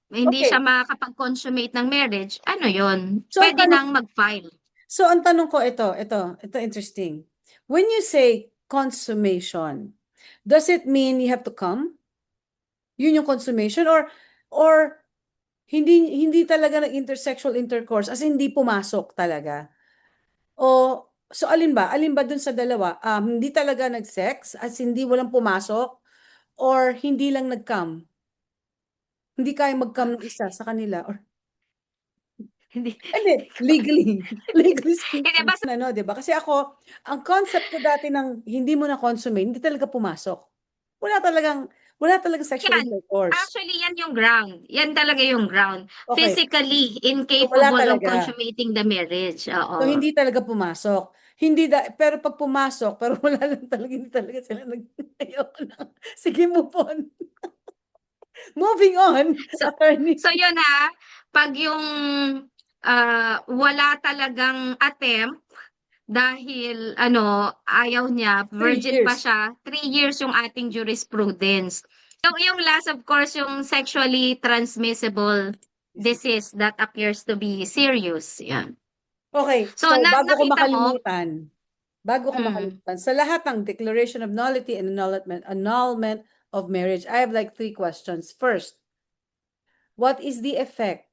makakapag-consummate ng marriage. Ano 'yun? So, ang Pwede tanong, nang mag-file. ang tanong ko, ito interesting. When you say consummation, does it mean you have to come? Yun yung consummation? Or hindi talaga nag-intersexual intercourse, as in hindi pumasok talaga? O, so alin ba? Alin ba dun sa dalawa? Hindi talaga nag-sex, as hindi walang pumasok, or hindi lang nag-come? Hindi kaya mag-come ng isa sa kanila? Or, Hindi hindi, legally, legally hindi speaking. basta Ano, di ba? Kasi ako, ang concept ko dati ng hindi mo na-consummate, hindi talaga pumasok. Wala talagang, wala talagang sexual 'yan. intercourse. Actually, 'yan yung ground. 'Yan talaga yung ground. Okay, Physically so wala incapable of talaga. consummating the marriage, So, oo. hindi talaga pumasok. Pero pag pumasok, pero wala lang talaga, hindi talaga sila ayoko na. Sige, move on. Moving on, So attorney. so 'yun, 'pag yung, wala talagang attempt dahil ayaw niya, three virgin pa years. siya, 3 years yung ating jurisprudence. Yung last, of course, yung sexually transmissible disease that appears to be serious, yan. Okay, So, so nakita mo, bago ko mm, makalimutan, sa lahat ng declaration of nullity and annulment of marriage, I have like 3 questions. First, what is the effect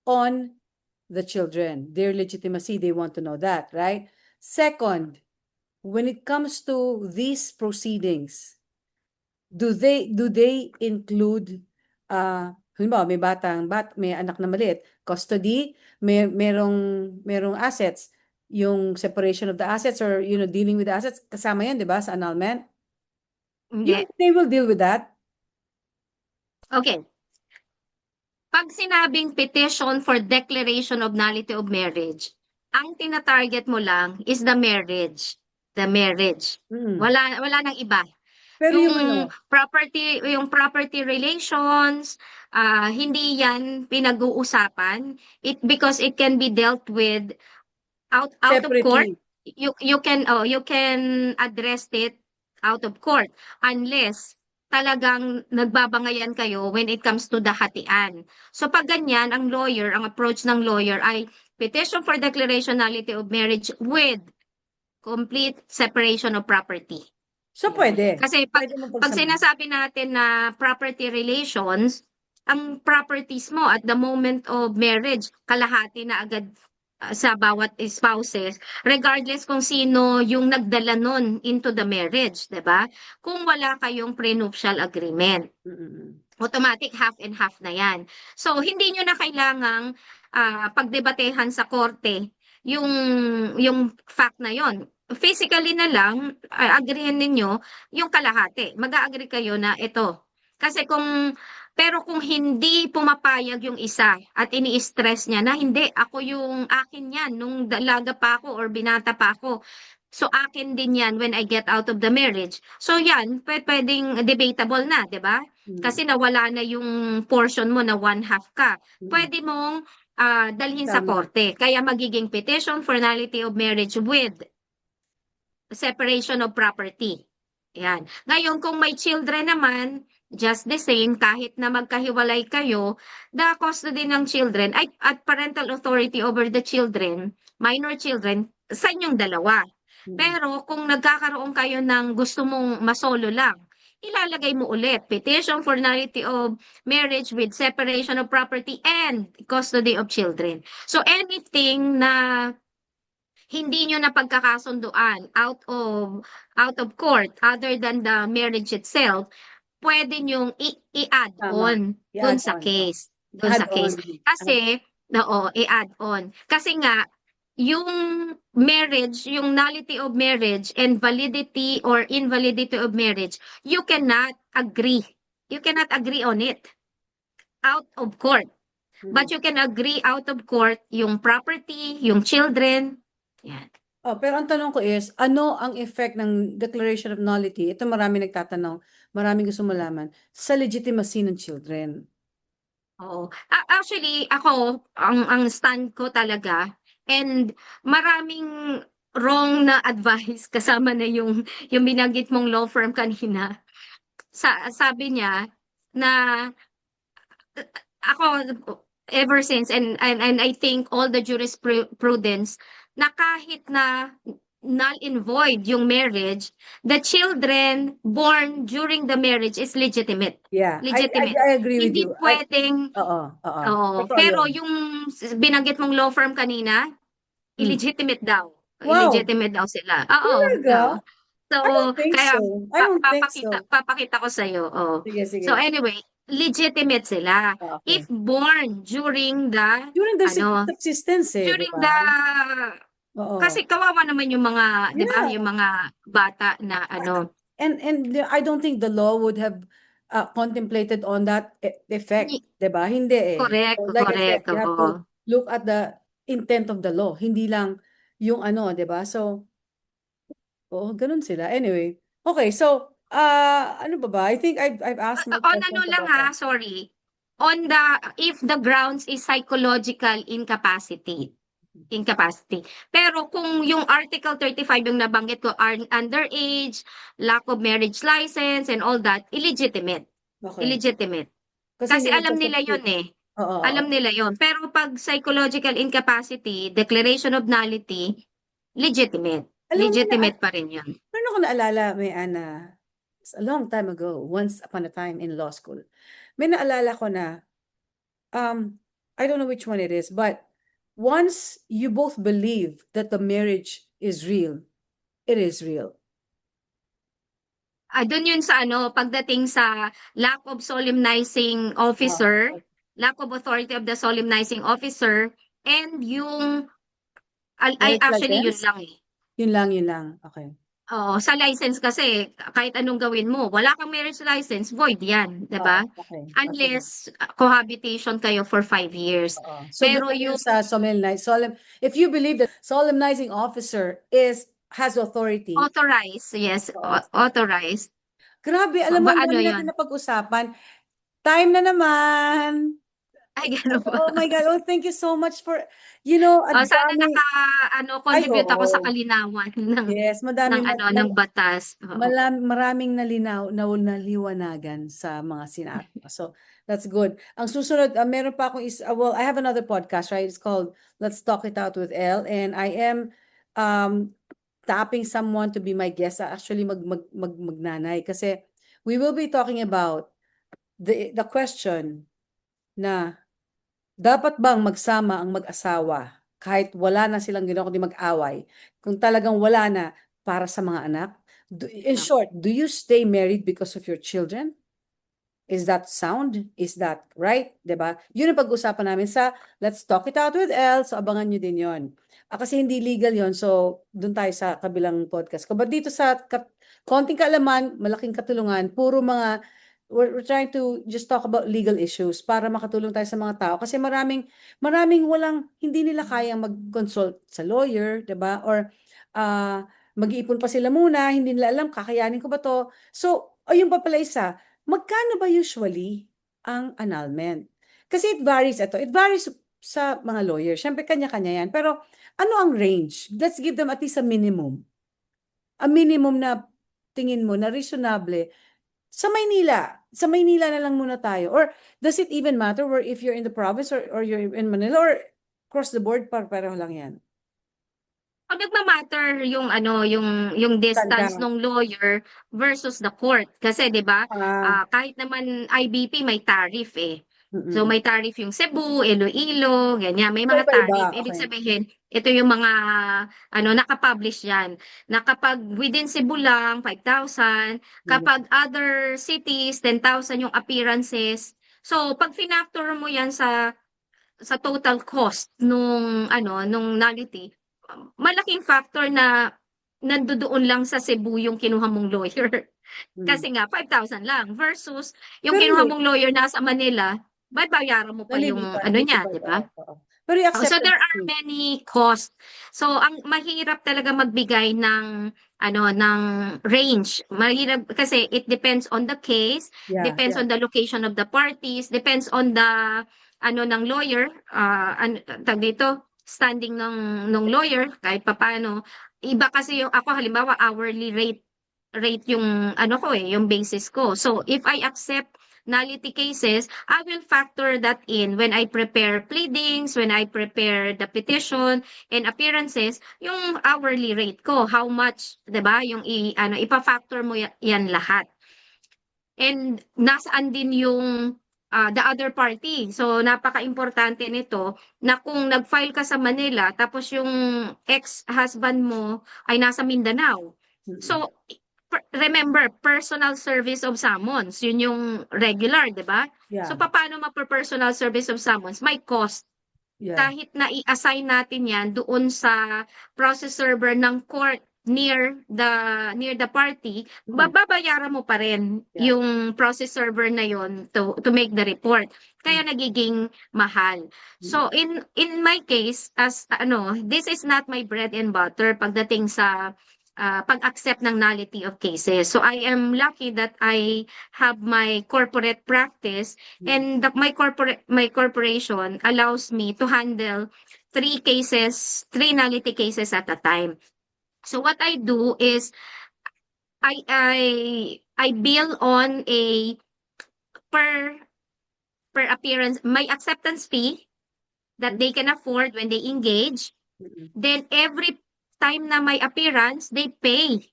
on the children? Their legitimacy, they want to know that, right? Second, when it comes to these proceedings, do they include halimbawa may anak na maliit, custody, merong assets, yung separation of the assets, or dealing with the assets, kasama yan, 'di ba, sa annulment? hindi. They will deal with that. Okay. Pag sinabing petition for declaration of nullity of marriage, ang tina-target mo lang is the marriage. The marriage. Mm. Wala nang iba. Pero yung Yung property relations, hindi yan pinag-uusapan. Because it can be dealt with out of court. separately. You can address it out of court unless talagang nagbabangayan kayo when it comes to the hatian. So pag ganyan, ang approach ng lawyer ay petition for declaration nullity of marriage with complete separation of property. So pwede. Kasi pag Pwede mo pag pagsamahin. sinasabi natin na property relations, ang properties mo at the moment of marriage, kalahati na agad sa bawat spouses, regardless kung sino yung nagdala nun into the marriage, 'di ba? Kung wala kayong prenuptial agreement, Mm-mm. automatic half and half na 'yan. So hindi niyo na kailangang pagdebatehan sa korte yung yung fact na 'yon. Physically na lang, agreehan ninyo yung kalahati. Mag-a-agree kayo na ito. Kasi pero kung hindi pumapayag yung isa at ini-stress niya na hindi, ako yung akin yan nung dalaga pa ako or binata pa ako. So, akin din yan when I get out of the marriage. So, yan, pwedeng debatable na, di ba? Mm. Kasi nawala na yung portion mo na one half ka. Mm. Pwede mong dalhin sa Tama. korte. Kaya magiging petition for nullity of marriage with separation of property. Yan. Ngayon, kung may children naman, just the same, kahit na magkahiwalay kayo, the custody ng children ay, at parental authority over the children, minor children, sa inyong dalawa. Mm. Pero kung nagkakaroon kayo ng gusto mong masolo lang, ilalagay mo ulit, petition for nullity of marriage with separation of property and custody of children. So anything na hindi nyo napagkakasunduan out of court other than the marriage itself, pwede nyong i-add Tama. on dun I-add sa on. case. Dun Add sa on. case. Kasi, oo, i-add on. Kasi nga, yung marriage, yung nullity of marriage and validity or invalidity of marriage, you cannot agree. You cannot agree on it out of court. But Mm. you can agree out of court yung property, yung children. Yan. Oh, pero ang tanong ko is, ano ang effect ng declaration of nullity? Ito marami nagtatanong, marami gusto malaman, sa legitimacy ng children. Oo. Actually, ako, ang stand ko talaga, and maraming wrong na advice kasama na yung binanggit mong law firm kanina. Sabi niya na ako ever since and I think all the jurisprudence na kahit na null and void yung marriage, the children born during the marriage is legitimate. Yeah, Legitimate. I agree with Hindi you. pwedeng, Oo, oo. oo, Totoo pero yun. yung binanggit mong law firm kanina, Mm. illegitimate daw. Wow, Illegitimate daw sila. Oo, oo. talaga? So, I don't think kaya so. I don't think so. papakita ko sa'yo. Oh. Sige, So sige. anyway, legitimate sila. Ah, If okay. born during the, During their ano, subsistence eh, di during ba? the, Oo. kasi kawawa naman yung mga, di ba, Yeah. yung mga bata na ano, I don't think the law would have contemplated on that effect, 'di ba? Hindi eh. correct, So, like I said, correct, you have oo. to look at the intent of the law, hindi lang yung ano, 'di ba? So, oh, ganun sila. Anyway, okay. So, ano ba ba? I think I've asked my On ano questions lang about ha, that. sorry. On the, if the grounds is psychological incapacity. Incapacity. Pero kung yung Article 35 yung nabanggit ko, are underage, lack of marriage license, and all that, illegitimate. Okay. Illegitimate. Kasi Kasi hindi alam nila yun nagka-succeed. eh. Oo, oo. Alam nila yun. Pero pag psychological incapacity, declaration of nullity, legitimate. Alam mo na, Legitimate pa rin yun. meron ako naalala, may Ana, a long time ago, once upon a time in law school. May naalala ko na, I don't know which one it is, but once you both believe that the marriage is real, it is real. Doon yun sa ano, pagdating sa lack of solemnizing Ah, officer, lack of authority of the solemnizing officer, and yung, ay marriage actually yun license? lang eh. Yun lang, yun lang. Okay. Oo, sa license kasi kahit anong gawin mo, wala kang marriage license, void 'yan, 'di Oo, ba? okay. O, sige. Unless cohabitation kayo for 5 years. Oo. So, doon Pero na yun yung sa if you believe that solemnizing officer has authority, authorized, yes, oo, sige. authorized. Grabe, alam mo, Ba ang ano dami 'yun? natin na pag-usapan. Time na naman. Ay gano'n ba? Oh my God. Oh, thank you so much for, ang Sana dami. Ay, contribute ako sa oo. kalinawan Yes, ng ano, ng batas, oo. maraming naliwanagan sa mga sinabi mo. So, that's good. Ang susunod, meron pa akong well, I have another podcast, right? It's called Let's Talk It Out with Elle, and I am um tapping someone to be my guest. Actually, magnanay kasi we will be talking about the question na dapat bang magsama ang mag-asawa kahit wala na silang ginawa kundi mag-away? Kung talagang wala na, para sa mga anak? In short, do you stay married because of your children? Is that sound? Is that right? 'Di ba? Yun ang pag-usapan namin sa Let's Talk It Out with Elle. So, abangan nyo din yon. Kasi hindi legal yon. So, dun tayo sa kabilang podcast ko. But dito sa konting kaalaman, malaking katulungan, puro mga we're trying to just talk about legal issues para makatulong tayo sa mga tao kasi maraming hindi nila kayang mag-consult sa lawyer, 'di ba? Or mag-iipon pa sila muna, hindi nila alam, kakayanin ko ba to? So, ayun pa pala isa, magkano ba usually ang annulment? Kasi it varies sa mga lawyers. Siyempre, kanya-kanya yan. Pero, ano ang range? Let's give them at least a minimum. A minimum na tingin mo na reasonable sa Maynila na lang muna tayo. Or does it even matter where if you're in the province or you're in Manila or across the board, pareho lang yan? Pag nagma-matter yung ano, yung Tanda. distance ng lawyer versus the court. Kasi 'di ba, Ah, kahit naman IBP may tariff eh. So mm-mm. may tariff yung Cebu, Iloilo, ganyan, may mga Iba-iba, tariff. Ibig okay. sabihin, ito yung mga ano naka-publish yan. Na kapag within Cebu lang 5,000, Mm, kapag other cities 10,000 yung appearances. So pag finactor mo yan sa total cost nung nullity, malaking factor na nandodoon lang sa Cebu yung kinuha mong lawyer. mm. Kasi nga 5,000 lang versus yung Pero kinuha hindi, mong lawyer nasa Manila, babayaran mo pa yung nalilipat, ano may niya, iba 'di ba? ba? Oo. Pero yung So there acceptance are fee, many costs. So ang mahirap talaga magbigay ng range. Mahirap kasi it depends on the case, yeah, depends yeah. on the location of the parties, depends on the ng lawyer, tag dito, standing ng lawyer kahit papaano. Iba kasi yung ako halimbawa hourly rate yung ano ko yung basis ko. So if I accept nullity cases, I will factor that in when I prepare pleadings, when I prepare the petition and appearances, yung hourly rate ko, how much, 'di ba? Yung ipa-factor mo yan lahat. And nasaan din yung the other party. So napaka-importante nito na kung nag-file ka sa Manila tapos yung ex-husband mo ay nasa Mindanao. Mm-mm. So remember, personal service of summons, yun yung regular, 'di ba? So Yeah, paano personal service of summons? May cost yeah. kahit na i-assign natin yan doon sa process server ng court near the party, Mm, babayaran mo pa rin yeah. yung process server na yon to make the report. Mm, Kaya nagiging mahal. mm, So in my case, as this is not my bread and butter pagdating sa pag-accept ng nullity of cases. So I am lucky that I have my corporate practice mm. and my corporation allows me to handle three nullity cases at a time. So what I do is I I I bill on a per per appearance my acceptance fee that Mm, they can afford when they engage. mm. Then every time na may appearance, they pay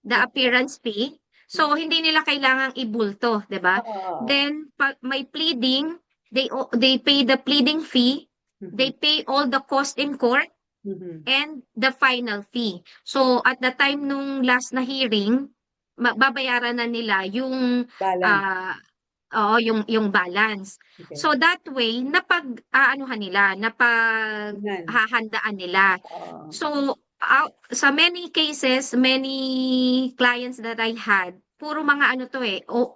the Oo. appearance fee. Mm. So hindi nila kailangang ibulto, 'di ba? Oo, oo. Then pag may pleading, they pay the pleading fee, they Mhm, pay all the cost in court mhm. and the final fee. So at the time nung last na hearing, babayaran na nila yung Balance. ah oo, yung balance. Okay. So that way napag-aanuhan nila, Tingnan. napaghahandaan nila. Oo. So sa many cases, many clients that I had, puro mga ano to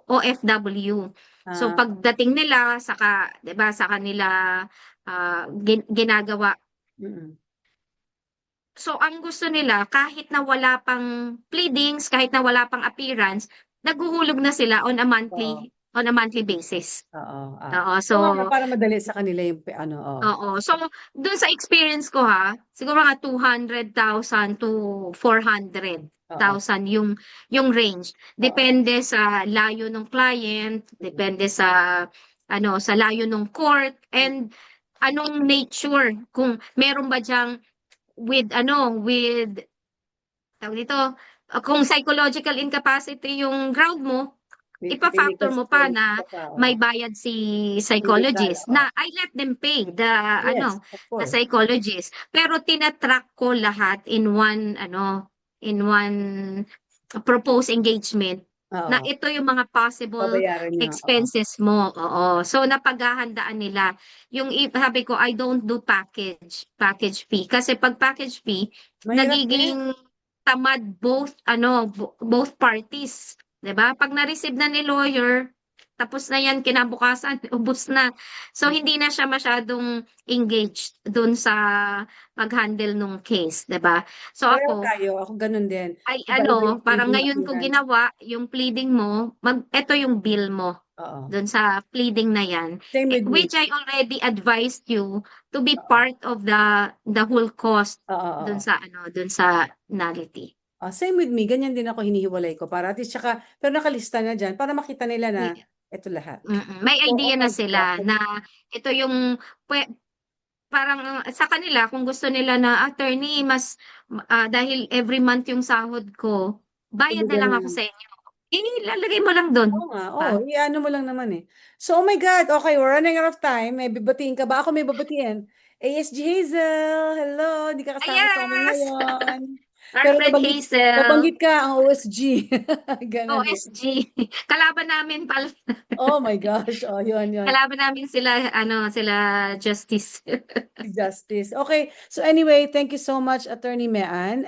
OFW. So Ah, pagdating nila saka 'di ba sa kanila ginagawa. mm. So ang gusto nila kahit na wala pang pleadings, kahit na wala pang appearance, naghuhulog na sila Oo, on a monthly basis. oo, Oo, so oo nga, para madali sa kanila yung ano, oo. oo. So dun sa experience ko siguro mga 200,000 to Oo, 400,000 yung range. oo. Depende sa layo ng client, Mm, depende sa layo ng court mm. and anong nature kung meron ba diyang with tawag dito, kung psychological incapacity yung ground mo, ipa-factor Clinical mo pa skills na pa pa, oo. may bayad si Medical, psychologist oo. na I let them pay Yes, of the course. psychologist. Pero tina-track ko lahat in one proposed engagement na Oo, ito yung mga possible babayaran niyo, oo. expenses mo. Oo. So napaghahandaan nila. Sabi ko, I don't do package fee. Kasi pag package fee, Mahirap din. nagiging tamad both parties, 'di ba? Pag na-receive na ni lawyer, tapos na yan kinabukasan, ubos na. So, hindi na siya masyadong engaged dun sa pag-handle nung case, 'di ba? So, Pareho ako, tayo, ako ganun din. ay Iba-iba yung parang pleading ngayon ko appearance. ginawa yung pleading mo, eto yung bill mo Oo. dun sa pleading na yan, Same with me. which I already advised you to be Oo. part of the whole cost Oo, oo, dun oo. sa dun sa nullity. Same with me, ganyan din ako, hinihiwalay ko para at least tsaka pero nakalista na diyan para makita nila na eto lahat. May So, oh idea my na sila God. na ito yung parang sa kanila kung gusto nila na attorney mas dahil every month yung sahod ko, bayad na Tulugan lang na ako lang. sa inyo. Ilalagay mo lang dun, Oo nga, oo, 'di i-ano mo lang naman eh. So, oh my God, okay, we're running out of time. May bibatiin ka ba? Ako may babatiin. ASG Hazel, hello, hindi ka kasama sa amin yes! ngayon. Our Pero friend Hazel, nabanggit ka ang OSG. Ganon din. OSG, kalaban namin pala. Oh my gosh, oh, yun. Kalaban namin sila sila Justice. Si Justice. Okay, so anyway, thank you so much, Attorney Mean.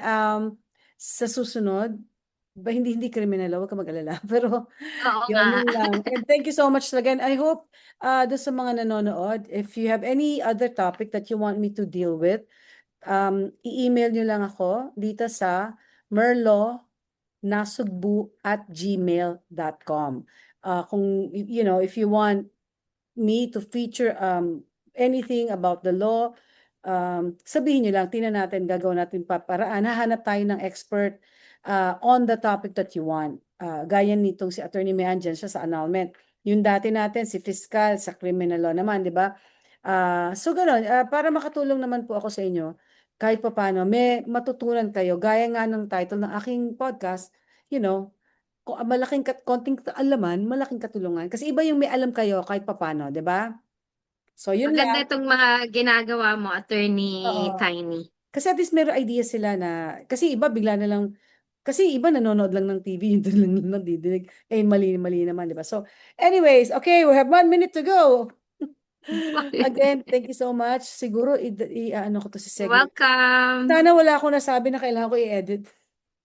Sa susunod, hindi criminal, huwag ka mag-alala. Pero Oo nga. yun lang. And thank you so much again. I hope doon sa mga nanonood, if you have any other topic that you want me to deal with, i-email nyo lang ako dito sa merlo nasugbu@gmail.com. Kung, if you want me to feature anything about the law, sabihin nyo lang, tingnan natin, gagawin natin paparaan, hahanap tayo ng expert on the topic that you want. Gaya nitong si Attorney Mehan dyan siya sa annulment. Yung dati natin, si Fiscal sa criminal law naman, di ba? So gano'n, para makatulong naman po ako sa inyo, kahit papaano, may matutunan kayo, gaya nga ng title ng aking podcast, you know, kung konting alaman, malaking katulungan. Kasi iba yung may alam kayo kahit papaano, 'di ba? So yun Maganda lang. itong mga ginagawa mo, Attorney Oo. Tiny. Kasi at least may idea sila na kasi iba bigla na lang kasi iba nanonood lang ng TV, yun doon lang nadidinig. Mali naman, 'di ba? So anyways, okay, we have 1 minute to go. Again, thank you so much. Siguro ano ko to sa You're segment. welcome. Sana wala akong nasabi na kailangan ko i-edit.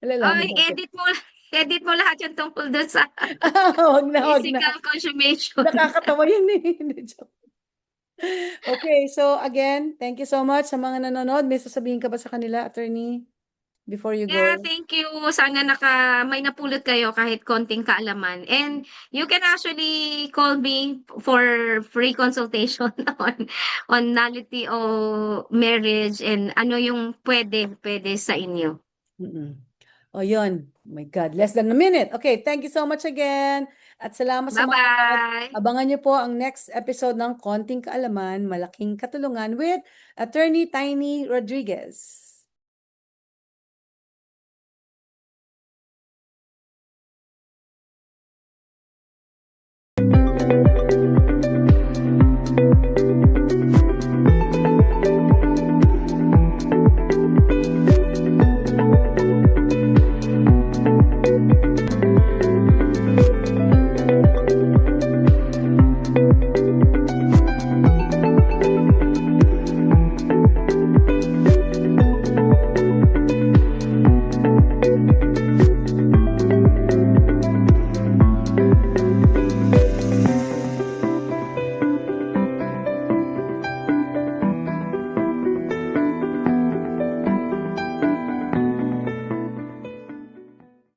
Malalaman Oy, natin. edit mo lahat yung tungkol dun sa Wag na. physical consummation. Nakakatawa yun eh. Hindi, joke. Okay, so again, thank you so much sa mga nanonood. May sasabihin ka ba sa kanila, attorney, before you Yeah, go? thank you. Sana may napulot kayo kahit konting kaalaman. And you can actually call me for free consultation on nullity o marriage and ano yung pwede sa inyo. Mm-mm. O yun. Oh my God, less than a minute. Okay, thank you so much again. At salamat sa mga nanonood. Bye-bye. Abangan niyo po ang next episode ng Konting Kaalaman, Malaking Katulungan with Attorney Tiny Rodriguez.